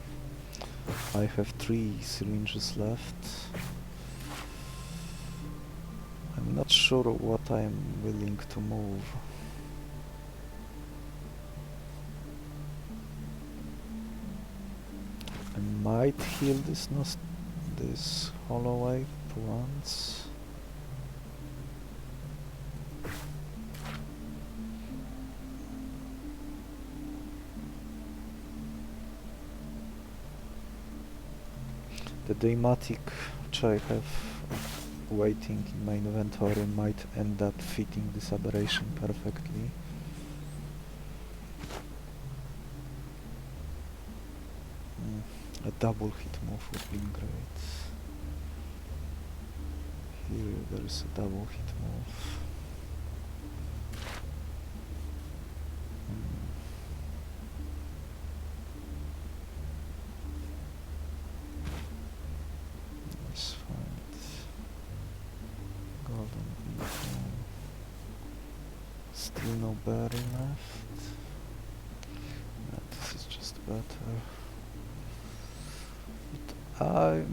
I have 3 syringes left. I'm not sure what I am willing to move. I might heal this Hollowave once. The Deimatic, which I have waiting in my inventory, might end up fitting this Aberration perfectly. A double hit move would be great. Here there is a double hit move. Let's find golden beetle. Still no berry left. No, this is just better. I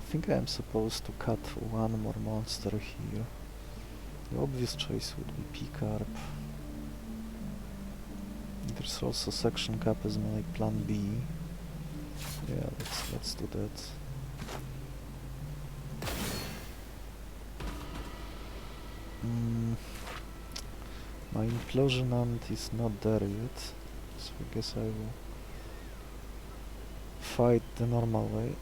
think I am supposed to cut 1 more monster here. The obvious choice would be P-Carp. There's also section cap as my plan B. Yeah, let's do that. My implosion ant is not there yet, so I guess I will fight the normal way.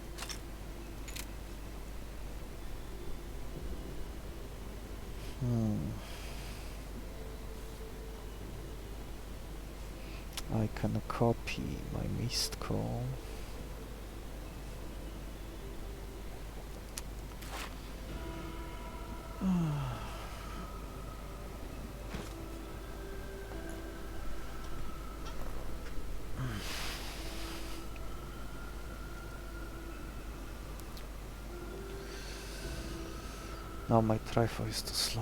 I can copy my Mistcall. Now my trifle is too slow.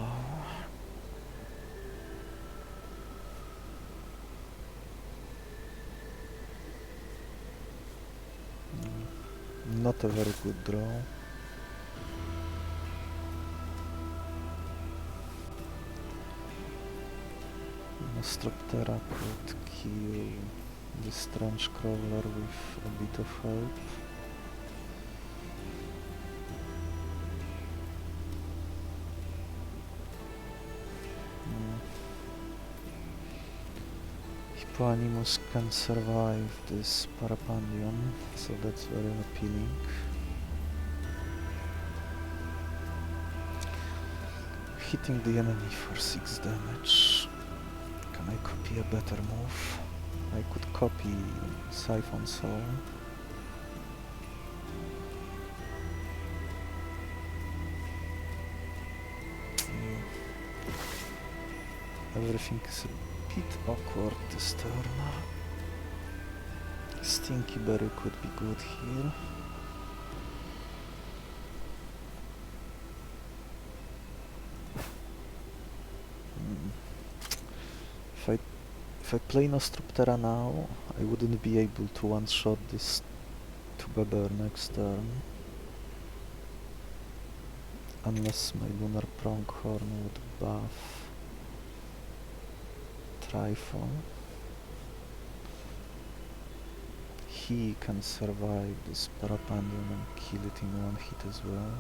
not a very good draw. Nostroptera could kill this trench crawler with a bit of help. Hippoanimus can survive this Parapandion, so that's very appealing. Hitting the enemy for 6 damage. Can I copy a better move? I could copy Siphon Soul. Everything is a bit awkward this turn. Stinky Berry could be good here. If I play Nostroptera now, I wouldn't be able to one-shot this 2-Beber next turn. Unless my Lunar Pronghorn would buff Trifle. He can survive this Parapandion and kill it in one hit as well.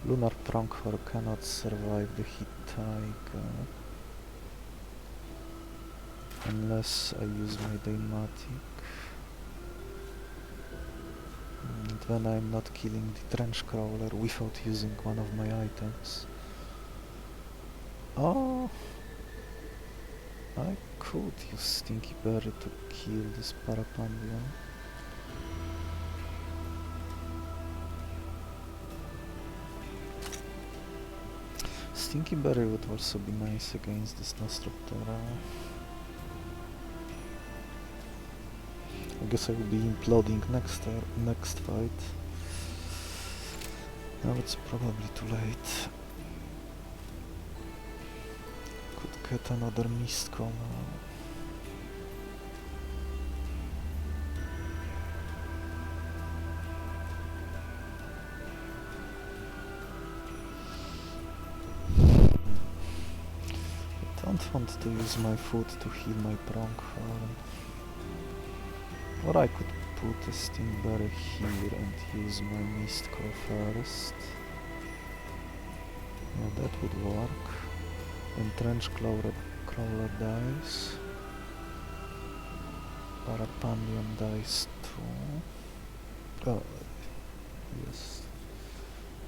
Lunar Pronghorn cannot survive the hit Tiger. Unless I use my Deimatic. And then I'm not killing the Trench Crawler without using one of my items. Oh! I could use Stinky Berry to kill this Parapandion. Stinky Berry would also be nice against this Nostroptera. I guess I will be imploding next fight. Now it's probably too late. Could get another Mistcall now. I don't want to use my foot to heal my Pronghorn. Or I could put a Stingberry here and use my Mistcall first. Yeah, that would work. And Trench Crawler dies. Parapandion dies too. Oh, yes.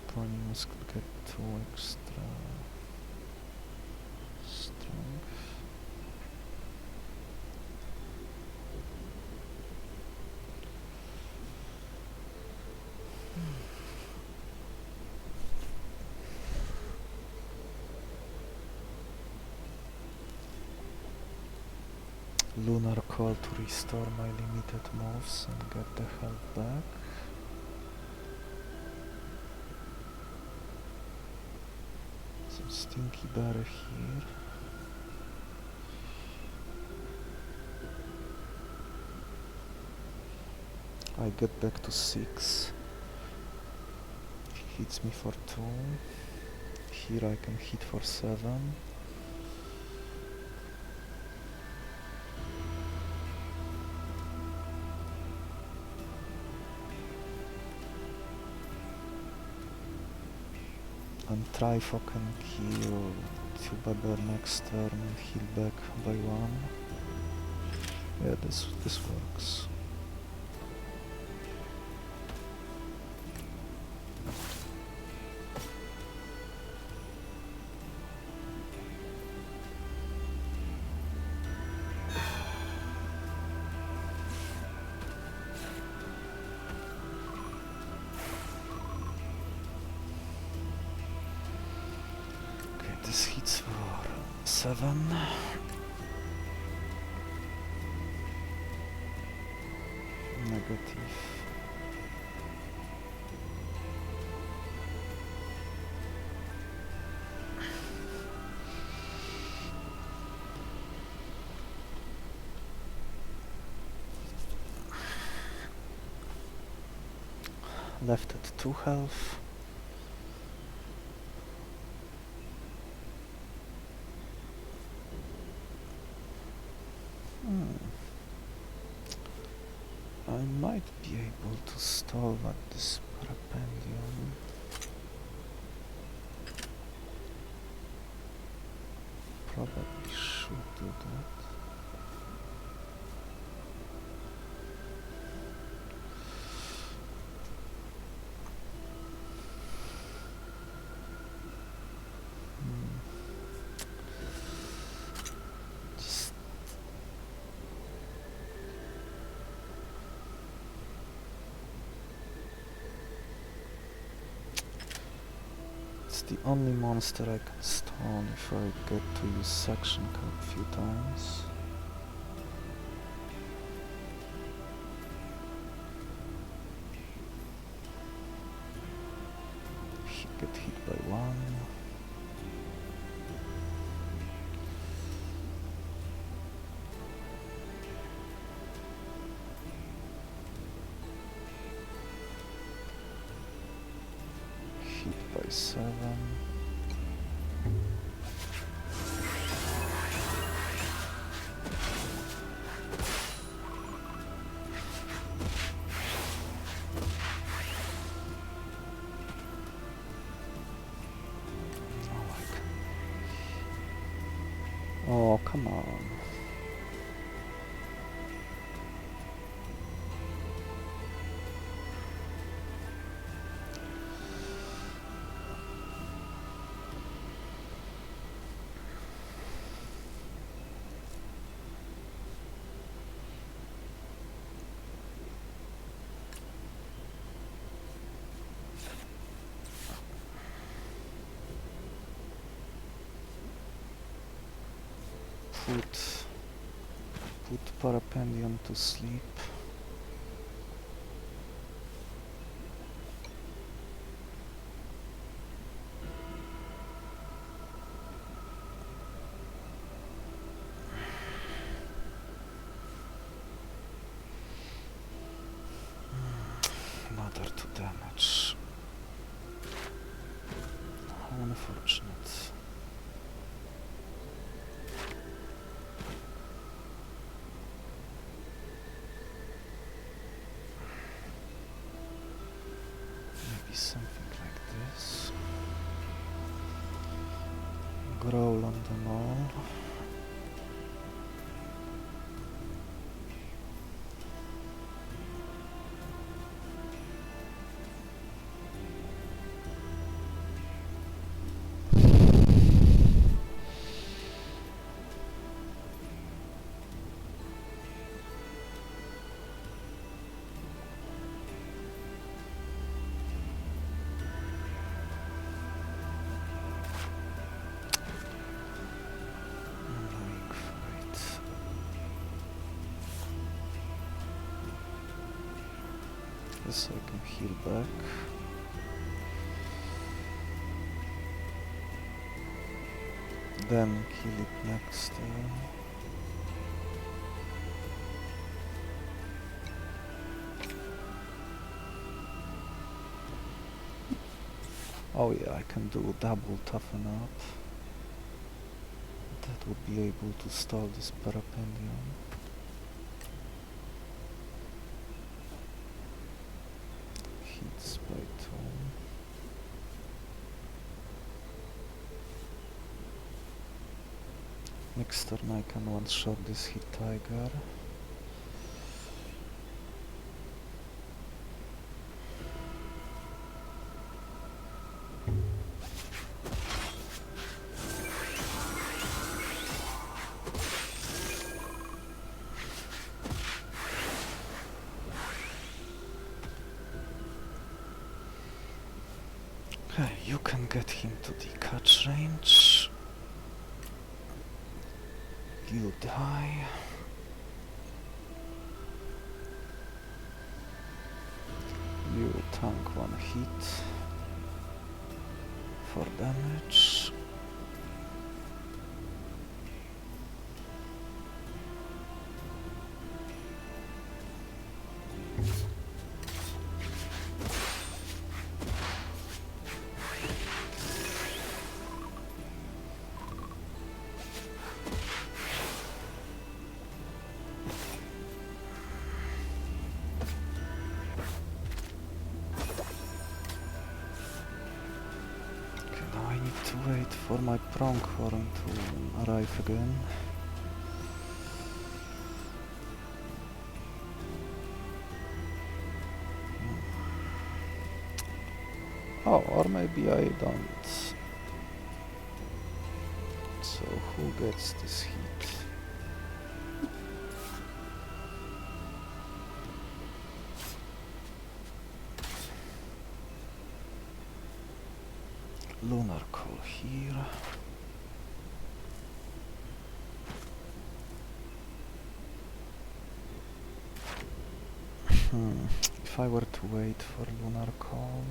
Hippoanimus could get 2 extra strength. Lunar Call to restore my limited moves and get the health back. Some Stinky Berry here. I get back to 6. He hits me for 2. Here I can hit for 7. And Trifle can kill 2-Beber next turn and heal back by 1. Yeah, this works. This hits for 7. Negative. left at 2 health. I might be able to stall at this Parapendium. Probably should do that. Just it's the only monster I can stall if I get to use Suction Cup a few times. He get hit by 1. Hit by 7. Oh, come on. Put Parapendium to sleep. Another 2 damage. How unfortunate. Something like this. Growl on them all. Guess I can heal back. Then kill it next turn. Oh yeah, I can do double toughen up. That would be able to stall this Parapendium. Hits by 2. Next turn I can one-shot this hit tiger. Okay, you can get him to the catch range. You die. You tank 1 hit for damage. for my pronghorn to arrive again. Oh, or maybe I don't. So who gets this heat? Lunar Call here. If I were to wait for Lunar Call...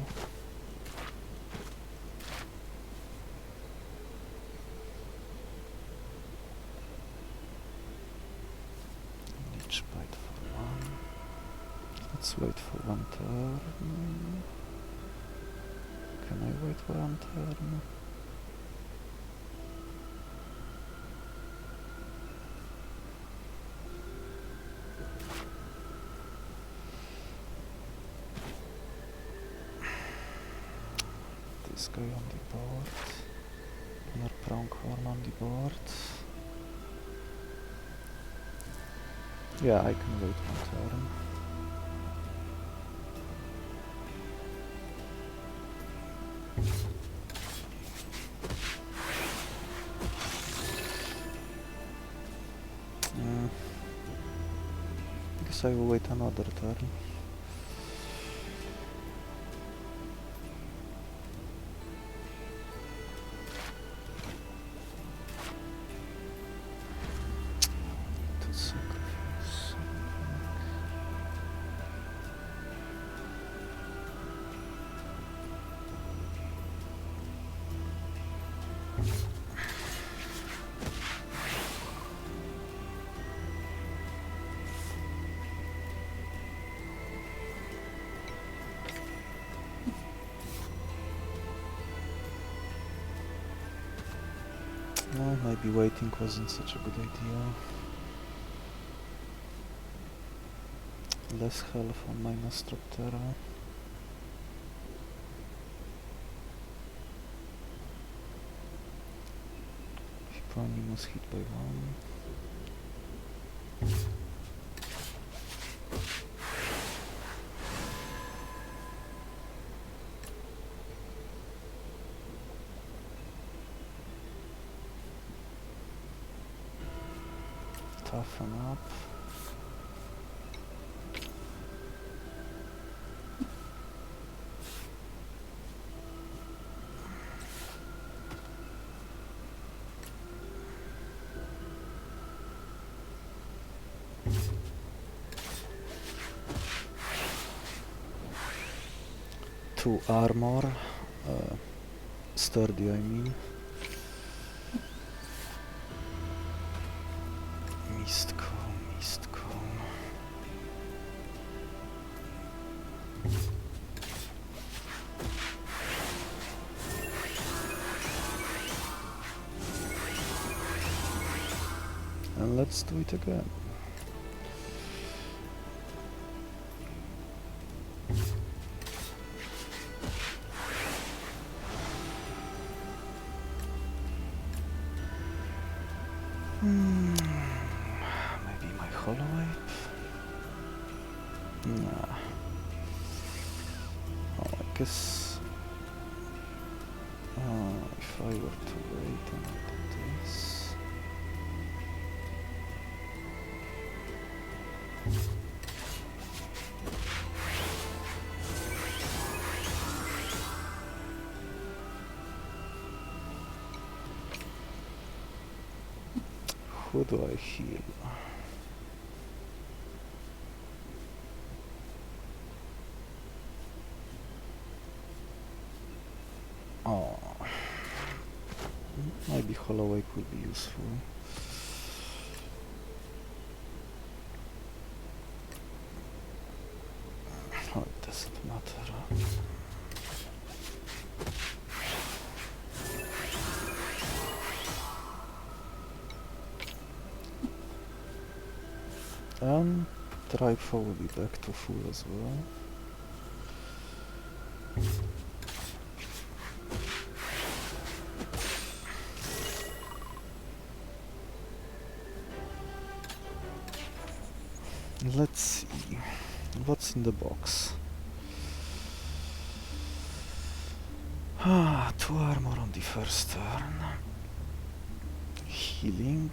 Leech Bite for one. Let's wait for one turn. Can I wait for one turn? This guy on the board. Lunar Pronghorn on the board. Yeah, I can wait one turn. Guess I will wait another turn. To sacrifice something. Well, maybe waiting wasn't such a good idea. Less health on my Nostroptera. Hypnowave hit by one. Toughen up. Two armor, sturdy I mean. Mistcall, Mistcall. And let's do it again. Maybe my Hypnowave? Nah. Oh, I guess... if I were to wait and do this... Who do I heal? Oh, maybe Hypnowave would be useful. Oh, it doesn't matter. Trifle will be back to full as well. Let's see what's in the box. 2 armor on the first turn. Healing.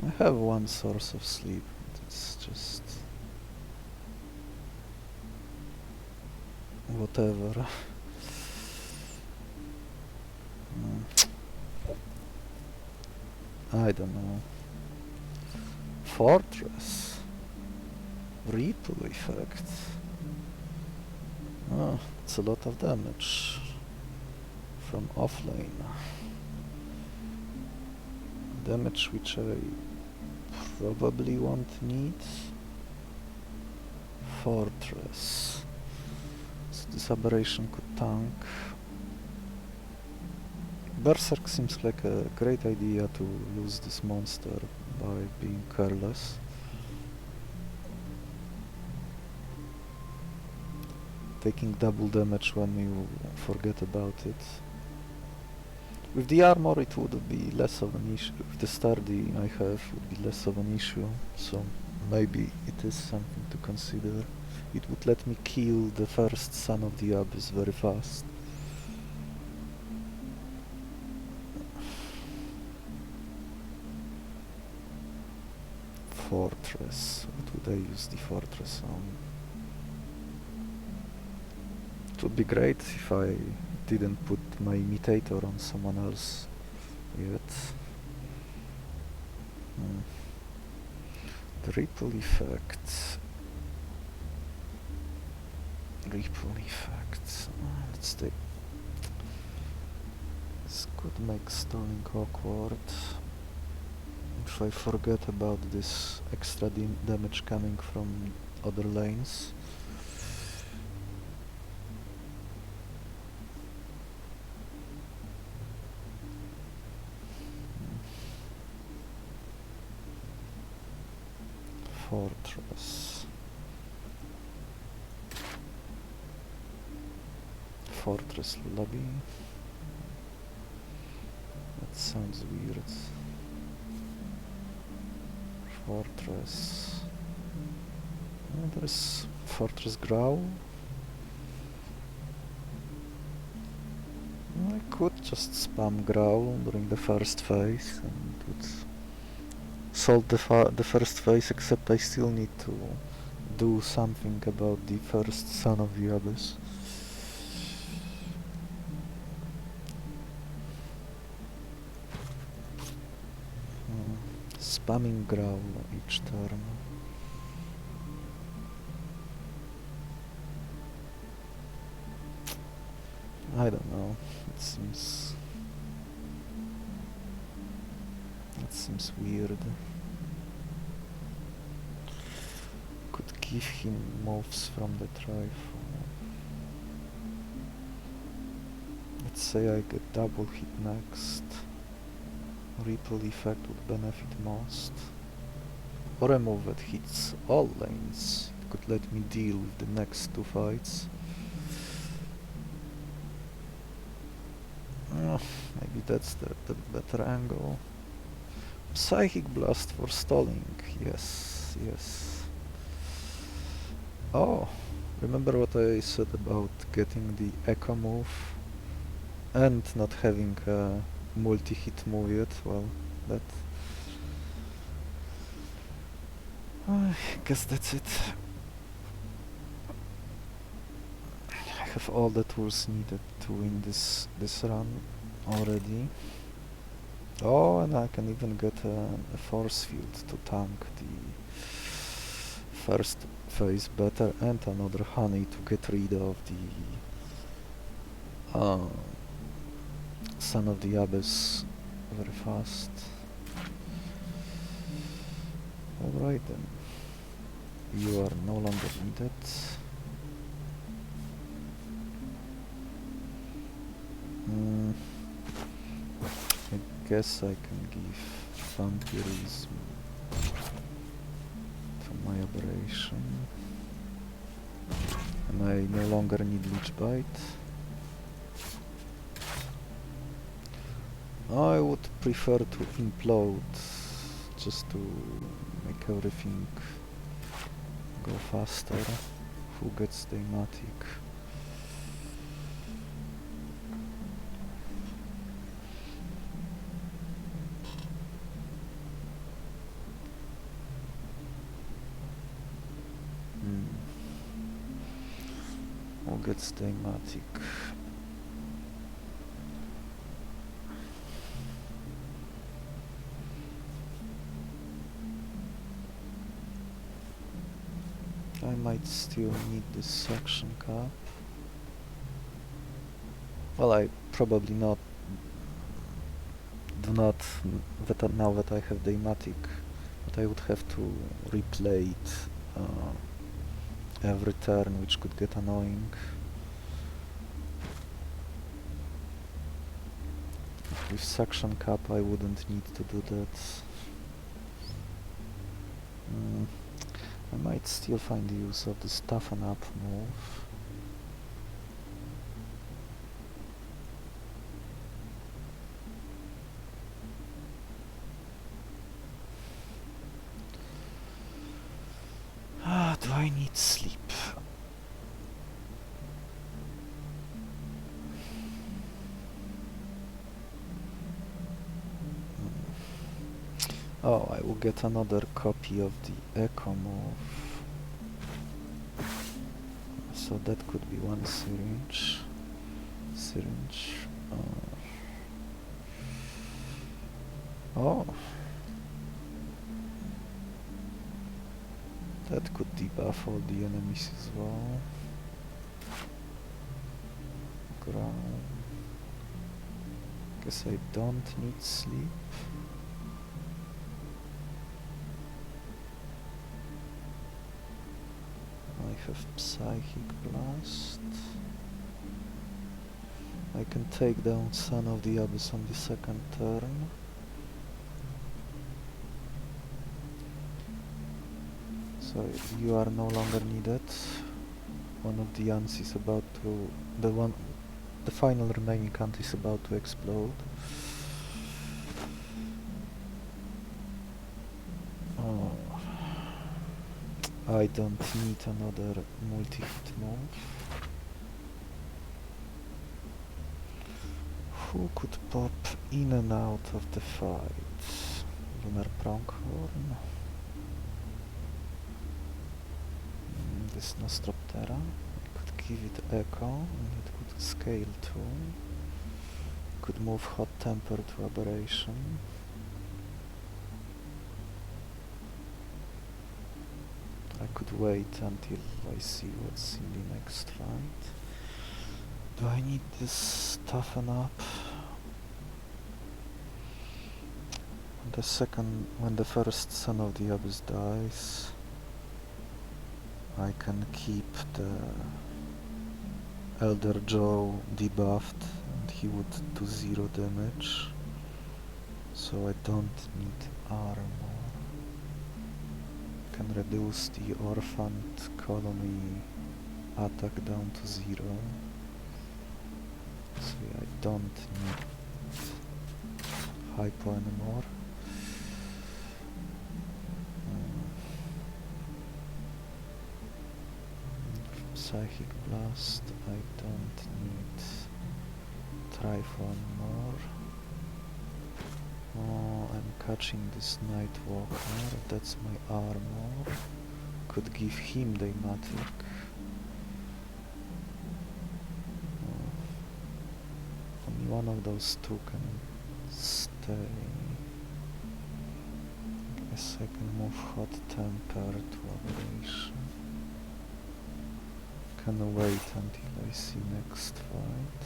I have one source of sleep. It's just whatever. I don't know. Fortress. Ripple effect. Oh, it's a lot of damage from offlane. Damage which I probably won't need. Fortress. So this aberration could tank. Berserk seems like a great idea to lose this monster by being careless. Taking double damage when you forget about it. With the armor it would be less of an issue. With the sturdy I have it would be less of an issue, so maybe it is something to consider. It would let me kill the first Son of the Abyss very fast. Fortress. What would I use the fortress on? It would be great if I didn't put my imitator on someone else yet. The ripple effect. Ripple effect. Let's take. This could make stalling awkward. If I forget about this extra damage coming from other lanes. Fortress. Fortress lobby. That sounds weird. Fortress. There's Fortress Growl. I could just spam Growl during the first phase and it would solve the first phase, except I still need to do something about the first Son of the Abyss. Spamming Growl each turn. I don't know. It seems weird. Could give him moves from the trifle. Let's say I get double hit next. Ripple effect would benefit most. Or a move that hits all lanes. It could let me deal with the next 2 fights. Maybe that's the better angle. Psychic Blast for stalling. Yes, yes. Oh, remember what I said about getting the Echo move and not having a multi-hit move yet? Well, that... I guess that's it. I have all the tools needed to win this run already. Oh, and I can even get a Forcefield to tank the first phase better, and another honey to get rid of the Son of the Abyss very fast. Alright then, you are no longer needed. I guess I can give vampirism to my Aberration. And I no longer need Leech Bite. I would prefer to implode, just to make everything go faster. Who gets Deimatic? Who gets Deimatic? I might still need this suction cup. Well, I probably not do not now that I have Deimatic, but I would have to replay it every turn, which could get annoying. With suction cup I wouldn't need to do that. I might still find the use of this toughen up move. Do I need sleep? Oh, I will get another copy of the Echo move. So that could be one syringe. Oh. That could debuff all the enemies as well. Ground. Guess I don't need sleep. I have Psychic Blast. I can take down Son of the Abyss on the second turn. So you are no longer needed. One of the ants is about to... the final remaining ant is about to explode. Oh. I don't need another multi-hit move. Who could pop in and out of the fight? Lunar Pronghorn? This Nostroptera. I could give it Echo and it could scale too. Could move Hot Temper to Aberration. I could wait until I see what's in the next fight. Do I need this toughen up? When the first Son of the Abyss dies, I can keep the Elder Joe debuffed and he would do 0 damage. So I don't need armor. Can reduce the orphaned colony attack down to 0. So yeah, I don't need hypo anymore. Psychic Blast, I don't need Trifle anymore. Oh, I'm catching this Nightwalker, that's my armor. Could give him Deimatic. Only one of those two can stay. Guess I can move Hot Temper to Aberration. Can wait until I see next fight.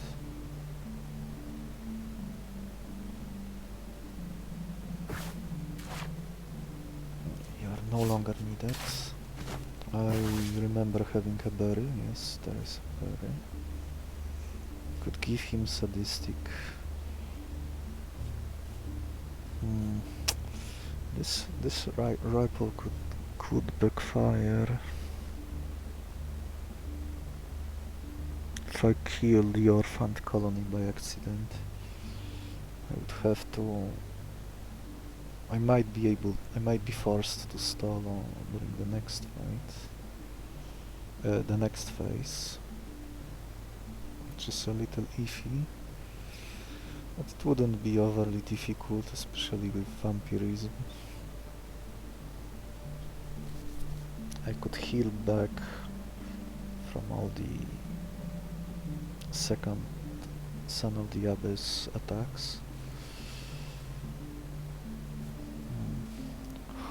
You are no longer needed. I remember having a berry. Yes, there is a berry. Could give him Sadistic. This rifle could would backfire if I killed the orphaned colony by accident. I would have to... I might be forced to stall during the next fight. The next phase. Which is a little iffy. But it wouldn't be overly difficult, especially with vampirism. I could heal back from all the second Son of the Abyss attacks.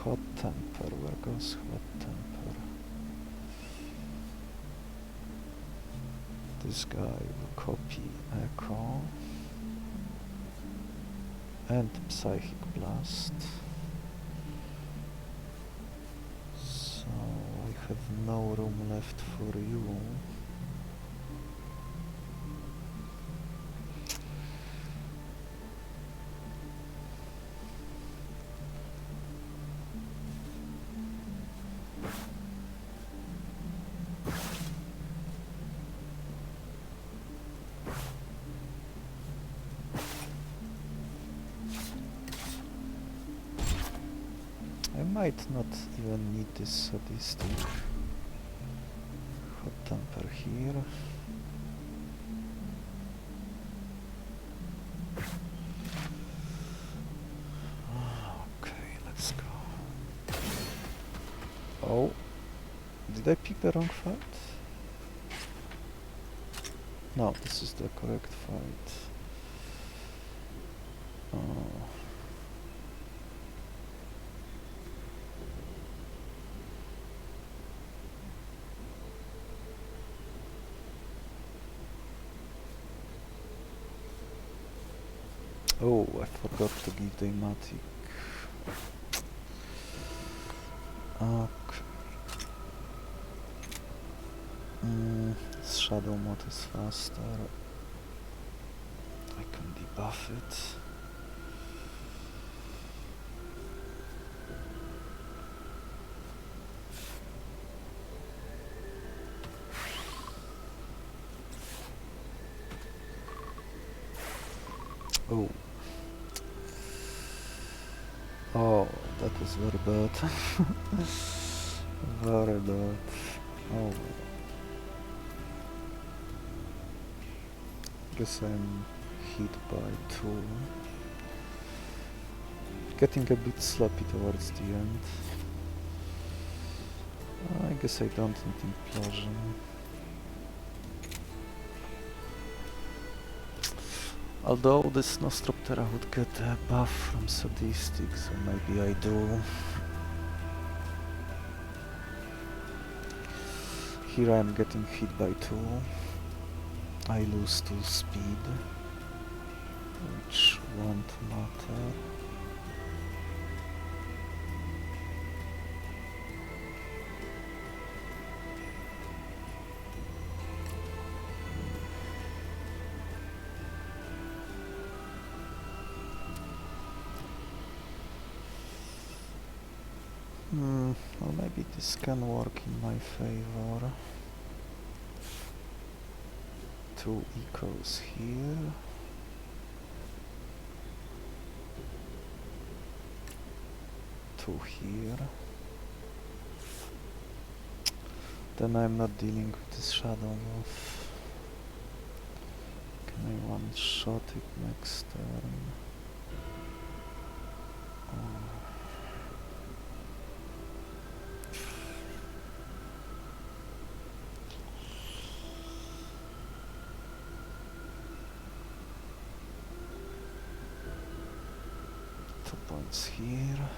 Hot Temper, where goes Hot Temper? This guy will copy Echo and Psychic Blast. So I have no room left for you. I might not even need this sadistic Hot Temper here. Okay, let's go. Oh, did I pick the wrong fight? No, this is the correct fight. Oh, I forgot to give Deimatic. Okay. Shadow Mod is faster. I can debuff it. Oh. Oh, that was very bad. Very bad. Oh. Guess I'm hit by 2. Getting a bit sloppy towards the end. I guess I don't need implosion. Although this Nostroptera would get a buff from Sadistic, so maybe I do. Here I am getting hit by 2. I lose 2 speed, which won't matter. Well, maybe this can work in my favor. 2 echoes here. Two here. Then I'm not dealing with this Shadow Wolf. Can I one-shot it next turn? Points here.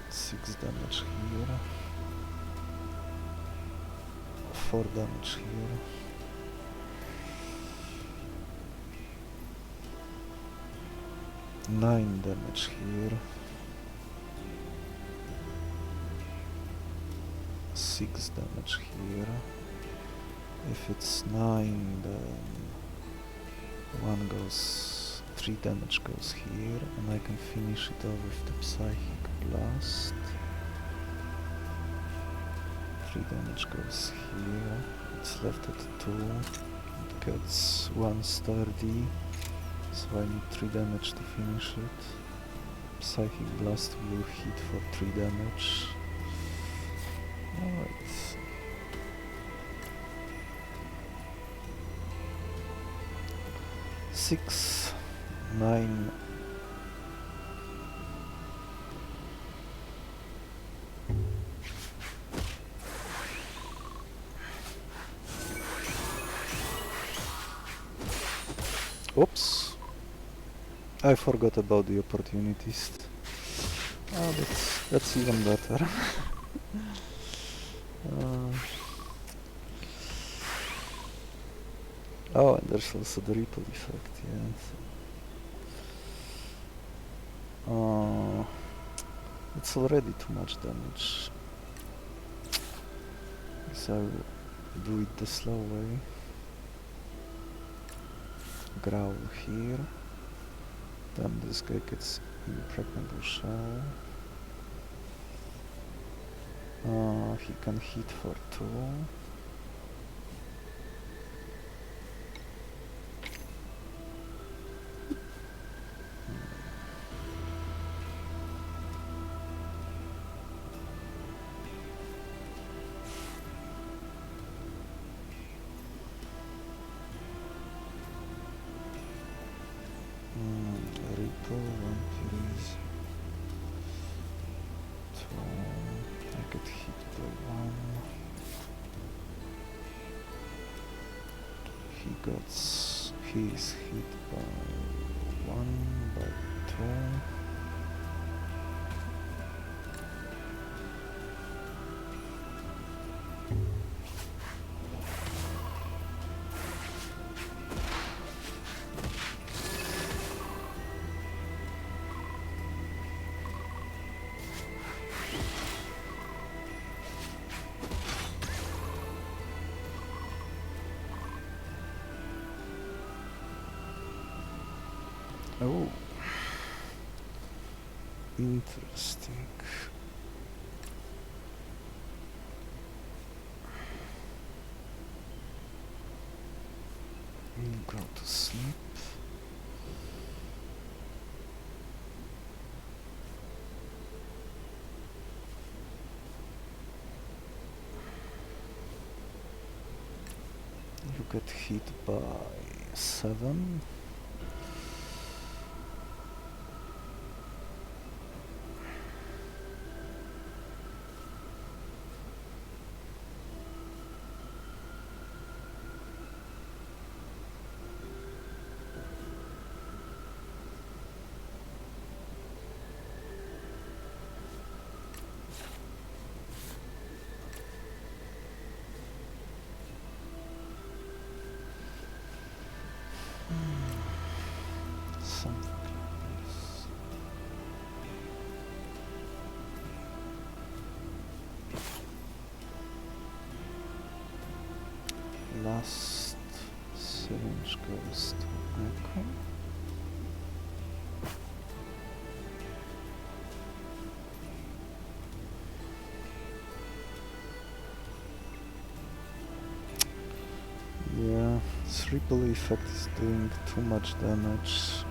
Six damage here. 4 damage here. Nine damage here. 6 damage here. If it's 9, then 3 damage goes here, and I can finish it off with the Psychic Blast. 3 damage goes here, it's left at 2, it gets 1 sturdy, so I need 3 damage to finish it. Psychic Blast will hit for 3 damage. Alright. Six, 9. Oops. I forgot about the Opportunist. Oh, that's even better. Oh, and there's also the ripple effect, yeah. It's already too much damage. So I'll do it the slow way. Growl here. Then this guy gets impregnable shell. He can hit for 2. Ripple, Vampiris. 2. I get hit by 1. He is hit by 1, by 2. Oh, interesting. Go to sleep. You get hit by 7. Something like this. Last syringe goes to Echo. Yeah, this ripple effect is doing too much damage.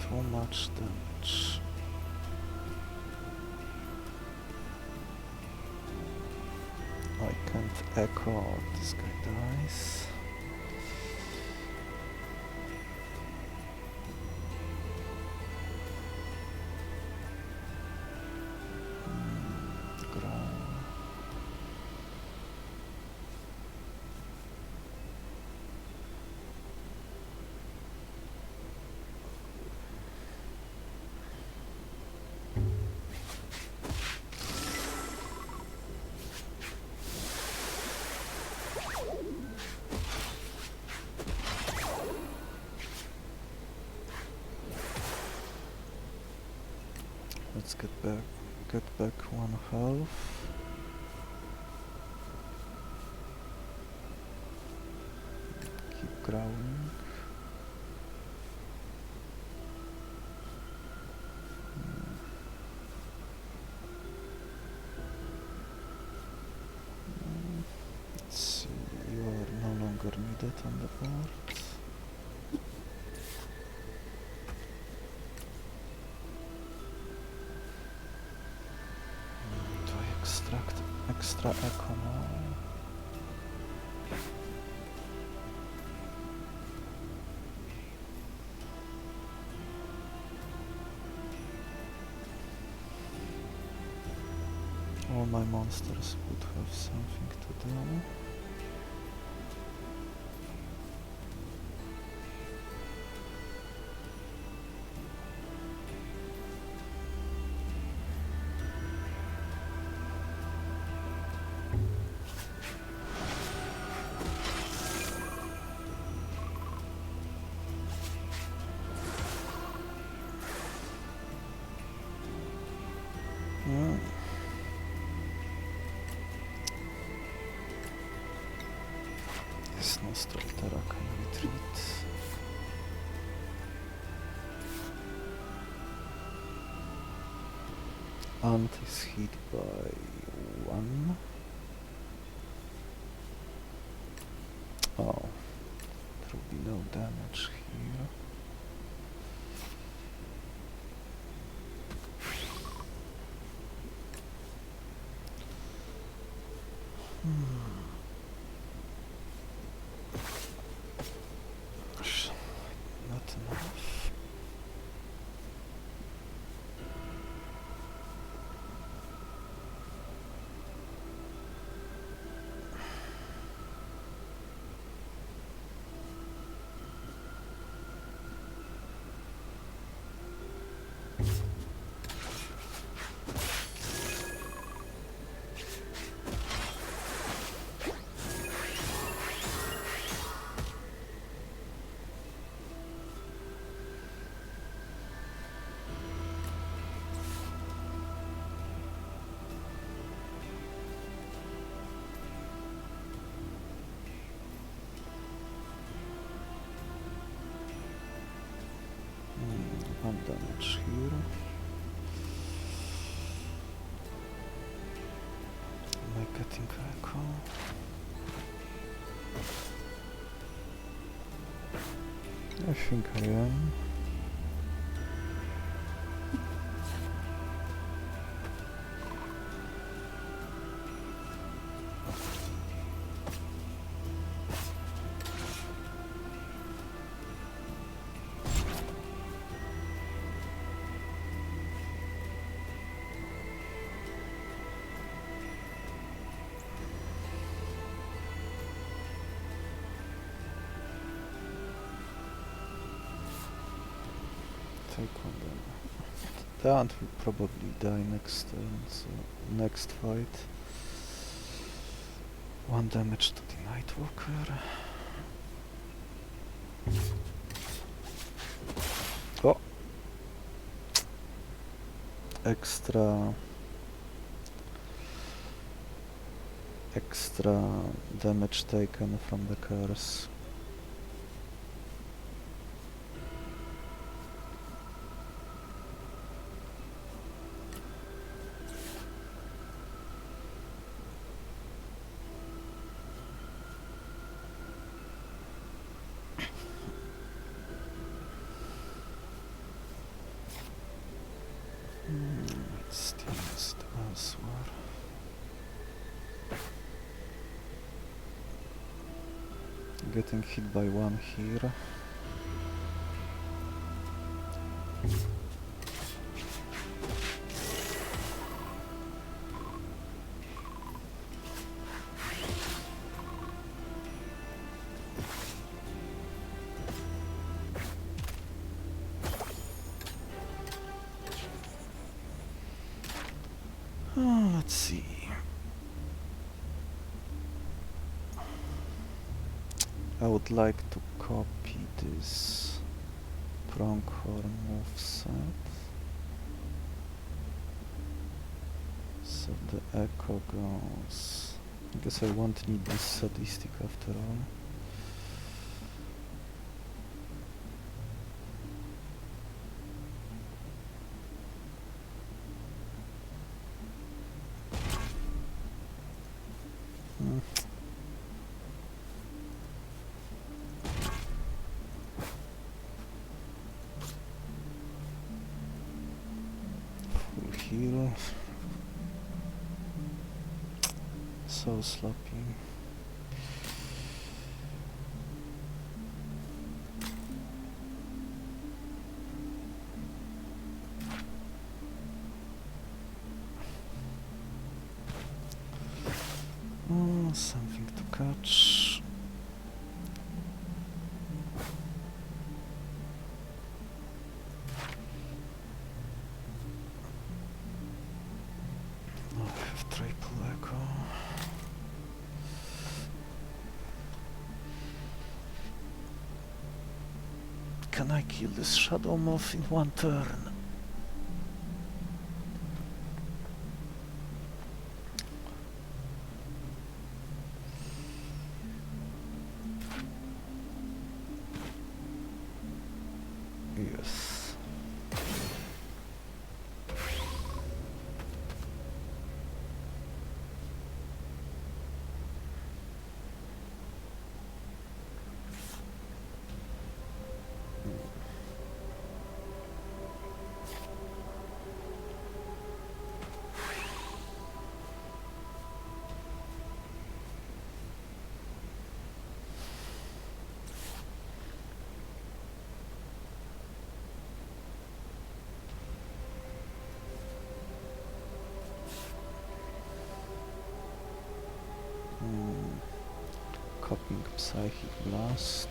Too much damage. I can't echo out, this guy dies. Let's get back get back 1 health. Keep growling. Let's see, you are no longer needed on the board. Do I extract extra echo now? All my monsters would have something to do. Yeah. This Nostroptera can retreat. Ant is hit by 1. Oh, there will be no damage here. Not enough. One damage here. Am I getting echo? I think I am. Take 1 damage. The ant will probably die next turn, so next fight. 1 damage to the Nightwalker. Oh! Extra damage taken from the curse. It's just elsewhere. Getting hit by 1 here. Let's see. I would like to copy this pronghorn moveset. So the echo goes... I guess I won't need this sadistic after all. Full heal. So sloppy. Oh, something to catch. Oh, I have triple echo. Can I kill this shadow moth in one turn? Yes. Copying Psychic Blast.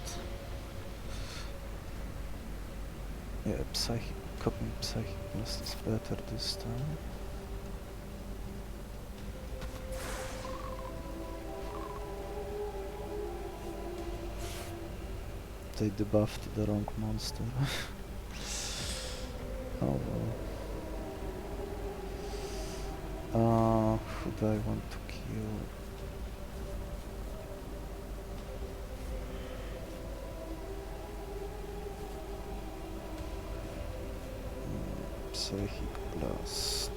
Yeah, copying Psychic Blast is better this time. They debuffed the wrong monster. Oh well. Who do I want to kill? Psychic Blast.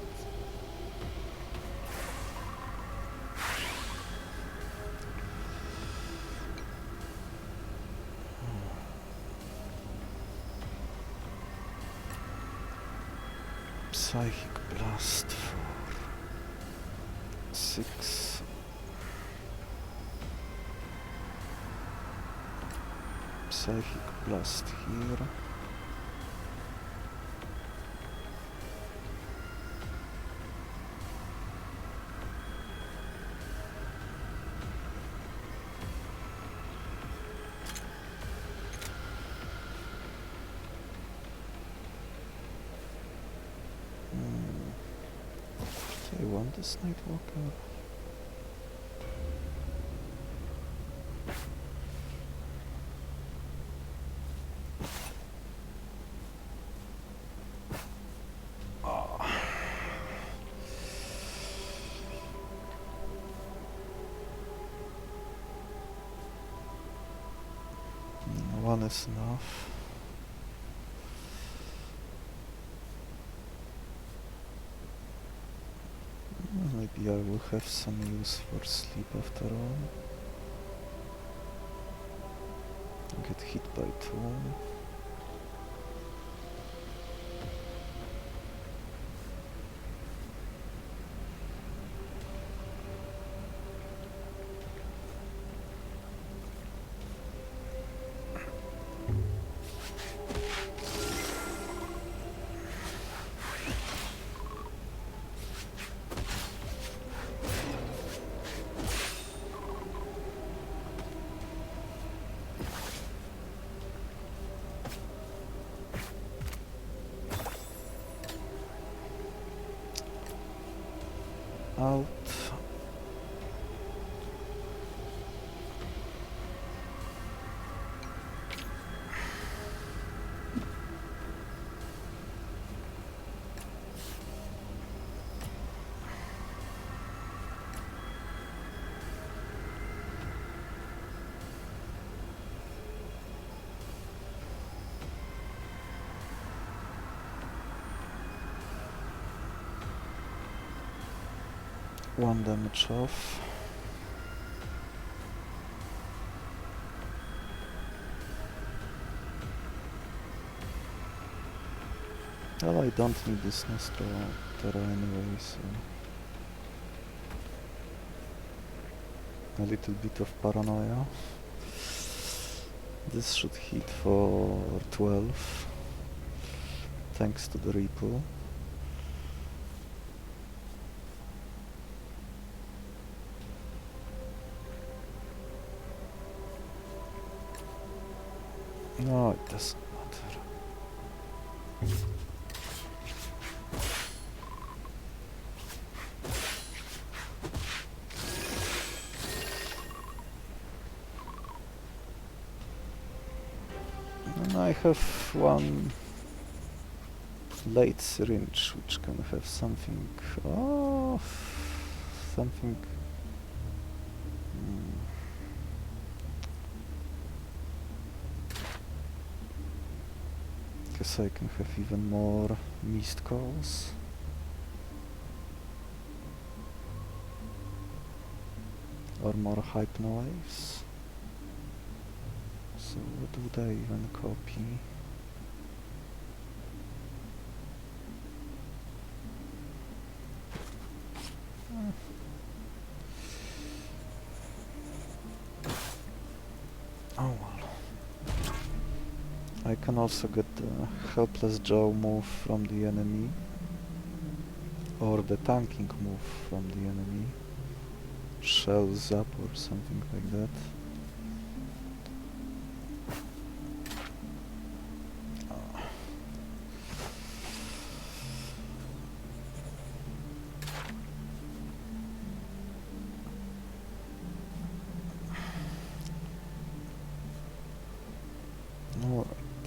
Psychic Blast for 6. Psychic Blast here. I want this Nightwalker. One is enough. Maybe I will have some use for sleep after all. Get hit by 2. 1 damage off. Well, I don't need this Nostroptera anyway, so... a little bit of paranoia. This should hit for 12, thanks to the Ripple. No, it doesn't matter. And I have one late syringe which can have something... oh, something... guess I can have even more Mistcalls. Or more Hypnowaves. So what would I even copy? Oh well. I can also get the Helpless jaw move from the enemy, or the tanking move from the enemy, shell zap or something like that.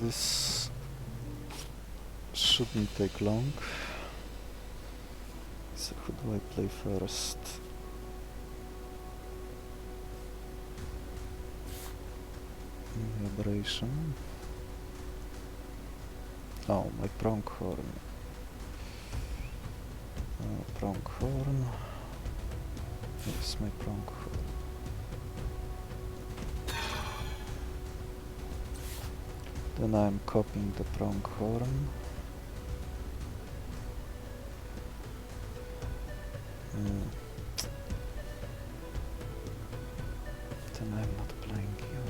This shouldn't take long. So who do I play first? Aberration. Oh, my pronghorn. Pronghorn. Yes, my pronghorn. Then I'm copying the pronghorn. Then I'm not playing you.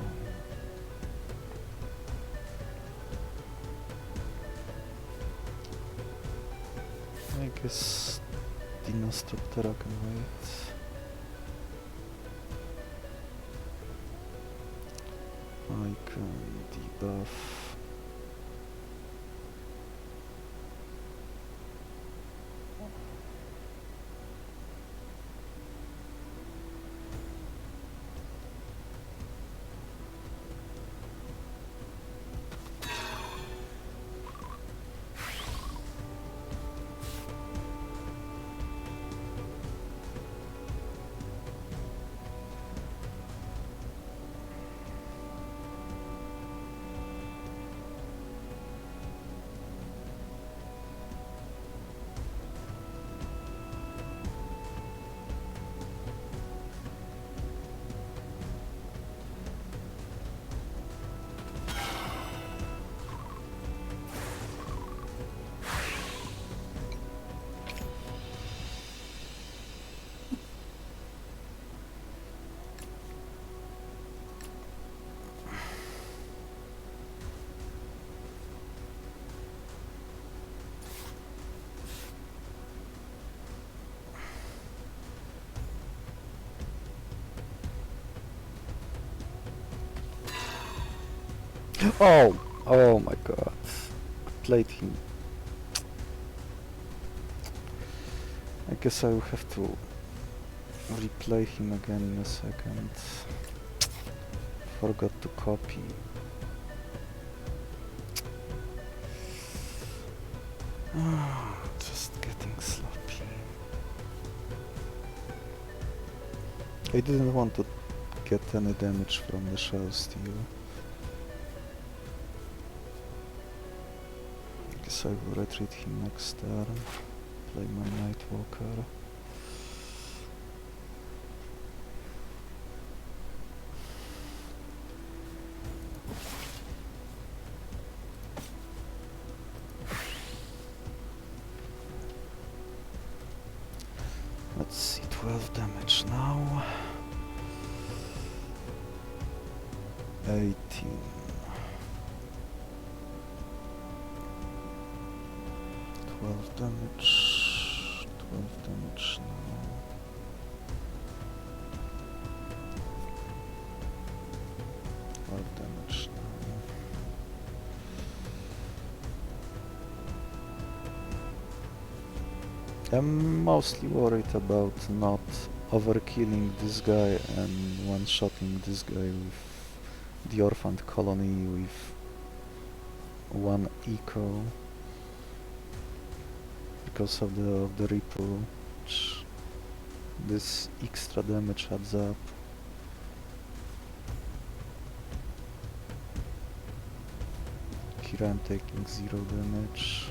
I guess the Nostroptera can wait. I can debuff. Oh! Oh my god. Played him. I guess I will have to replay him again in a second. Forgot to copy. Just getting sloppy. I didn't want to get any damage from the shell steal. I will retreat him next turn, play my Nightwalker. of damage now. 18. 12 damage. 12 damage now. Damage now. I'm mostly worried about not overkilling this guy and one-shotting this guy with the orphaned colony with 1 eco because of the ripple, which this extra damage adds up. Here I'm taking 0 damage.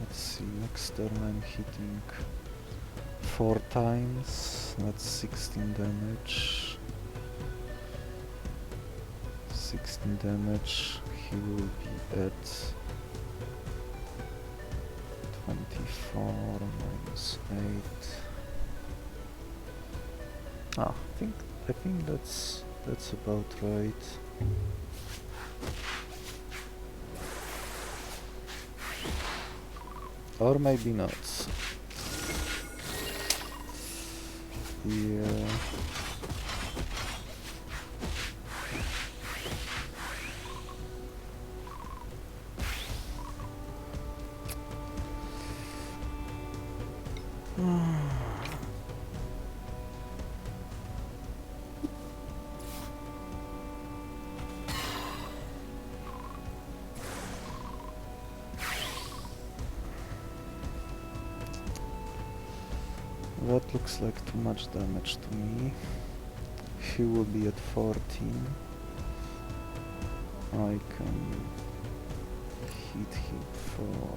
Let's see, next turn I'm hitting 4 times, that's 16 damage. 16 damage, he will be at 24 minus 8. Ah, I think that's about right. Or maybe not. Yeah. That looks like too much damage to me. He will be at 14. I can hit him for...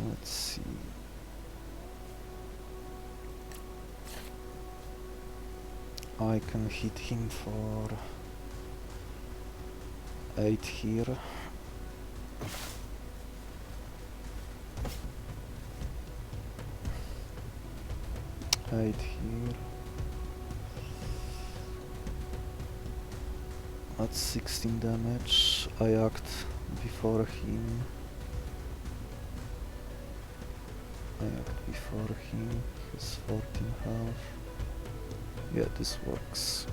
Let's see. I can hit him for 8 here. Right here. That's 16 damage. I act before him. He's 14 half. Yeah, this works.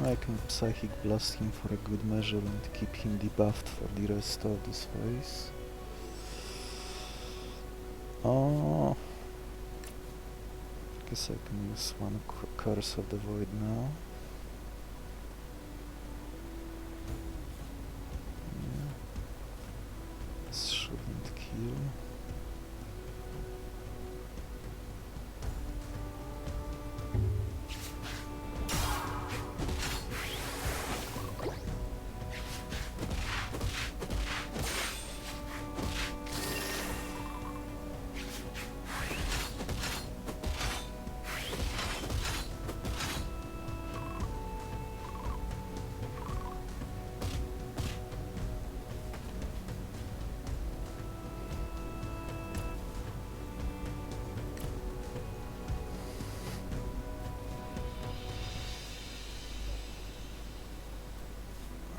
I can Psychic Blast him for a good measure and keep him debuffed for the rest of this phase. Oh, guess I can use one Curse of the Void now. Yeah. This shouldn't kill.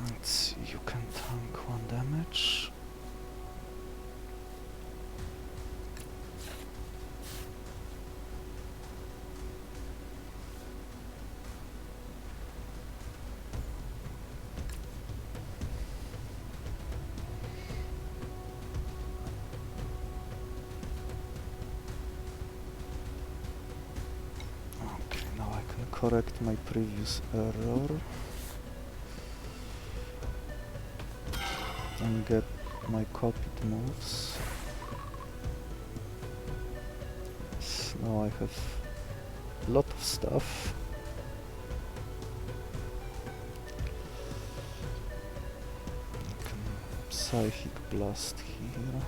Let's see, you can tank 1 damage. Okay, now I can correct my previous error. And get my copied moves. Yes, now I have a lot of stuff. I can Psychic Blast here.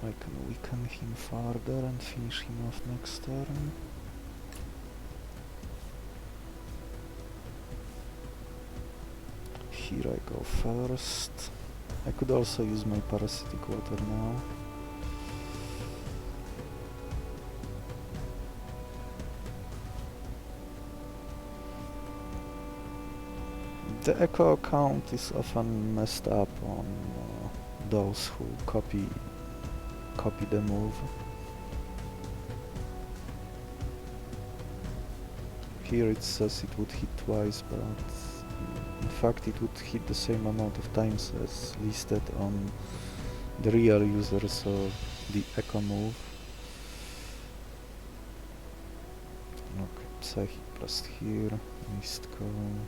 I can weaken him further and finish him off next turn. Here I go first. I could also use my Parasitic Water now. The echo count is often messed up on those who copy the move. Here it says it would hit twice, but in fact it would hit the same amount of times as listed on the real users of the echo move. Okay, Psychic Blast here, Mistcall.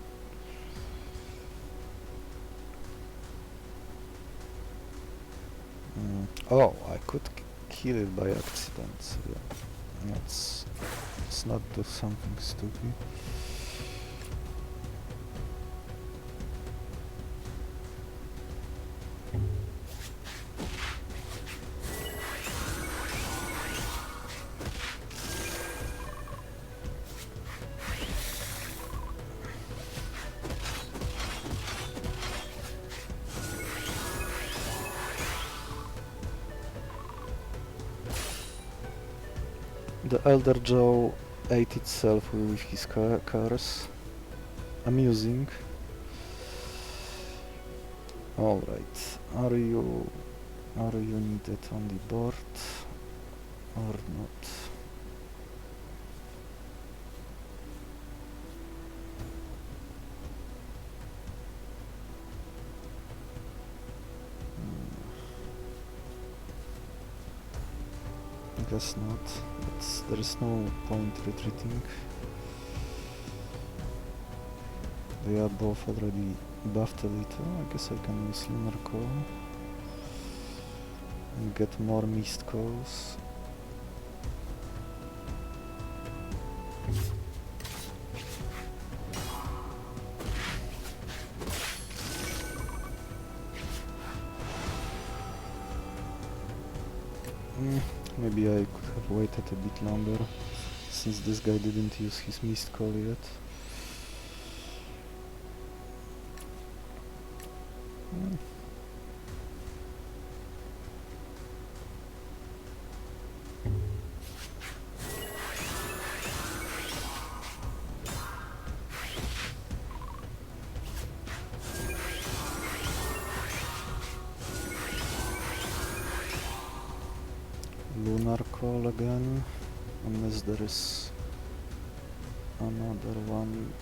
Oh, I could kill it by accident, so yeah. Let's not do something stupid. The Elder Joe ate itself with his curse. Amusing. Alright, are you needed on the board or not? Guess not. There is no point retreating. They are both already buffed a little. I guess I can use Lunar Call and get more Mistcalls. Maybe I could have waited a bit longer, since this guy didn't use his Mistcall yet. Lunar Call again, unless there is another one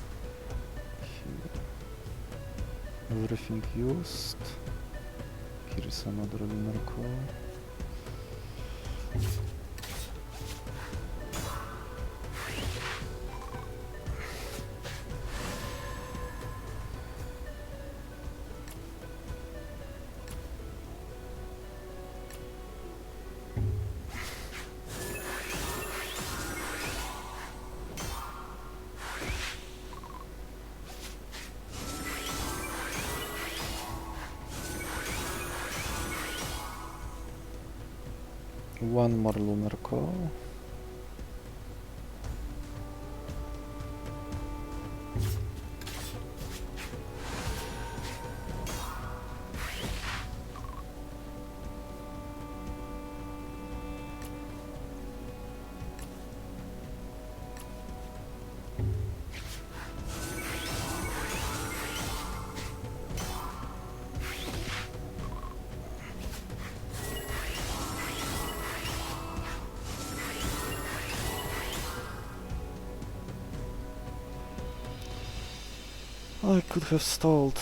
here. Everything used. Here is another Lunar Call. One more Lunar Call. I could have stalled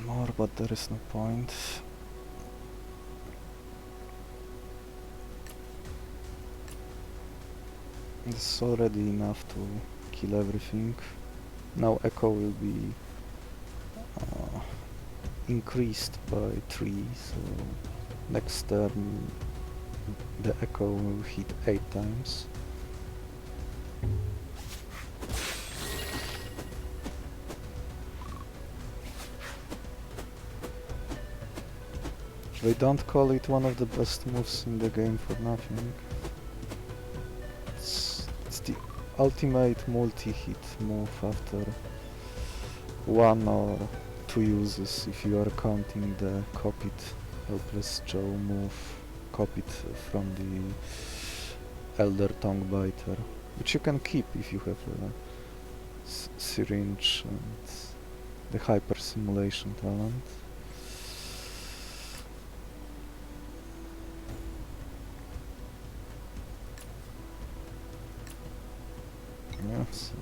more, but there is no point. It's already enough to kill everything. Now Echo will be increased by 3, so next turn the echo will hit 8 times. They don't call it one of the best moves in the game for nothing. It's the ultimate multi-hit move after 1 or 2 uses if you are counting the copied Helpless Joe move copied from the Elder Tongue Biter, which you can keep if you have a syringe and the hyper simulation talent. Yeah, so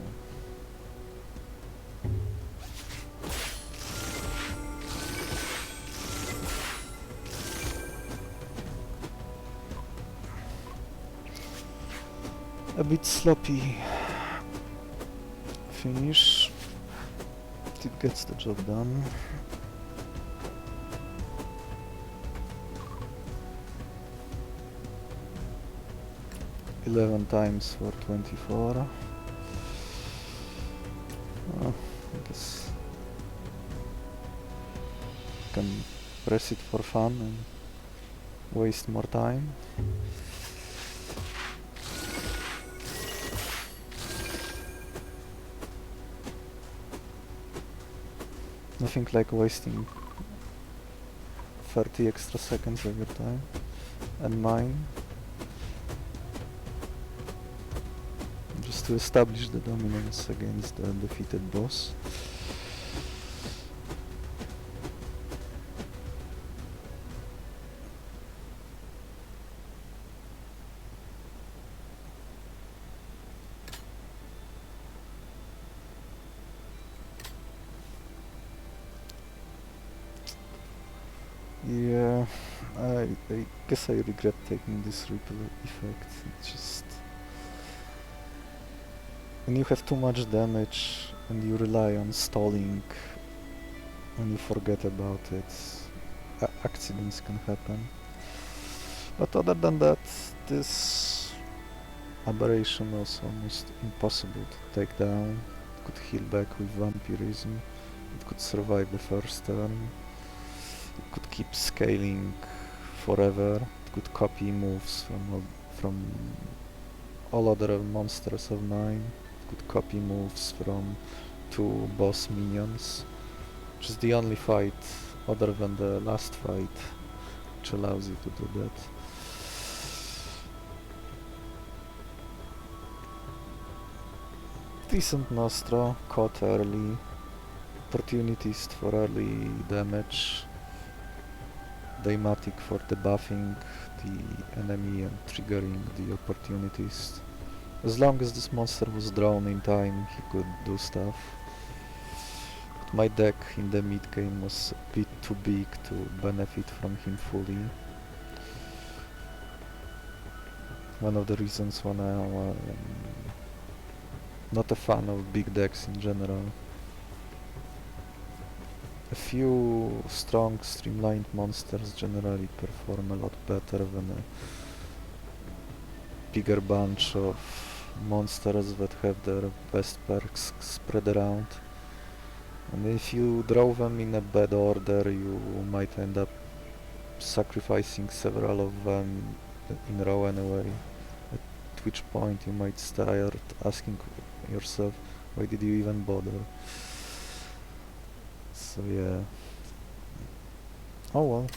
a bit sloppy finish. It gets the job done. "11 times for 24. I guess can press it for fun and waste more time. Nothing like wasting 30 extra seconds of your time and mine just to establish the dominance against the defeated boss. Yeah, I guess I regret taking this ripple effect. It's just when you have too much damage and you rely on stalling and you forget about it, accidents can happen. But other than that, this Aberration was almost impossible to take down. It could heal back with vampirism, it could survive the first turn, it could keep scaling forever, it could copy moves from all other monsters of mine, it could copy moves from 2 boss minions, which is the only fight other than the last fight which allows you to do that. Decent Nostro, caught early, opportunities for early damage, Deimatic for debuffing the enemy and triggering the opportunities. As long as this monster was drawn in time, he could do stuff. But my deck in the mid game was a bit too big to benefit from him fully. One of the reasons why I'm not a fan of big decks in general. A few strong streamlined monsters generally perform a lot better than a bigger bunch of monsters that have their best perks spread around. And if you draw them in a bad order, you might end up sacrificing several of them in a row anyway. At which point you might start asking yourself, why did you even bother? So yeah. Oh well.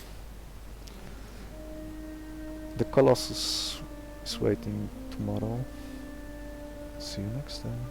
The Colossus is waiting tomorrow. See you next time.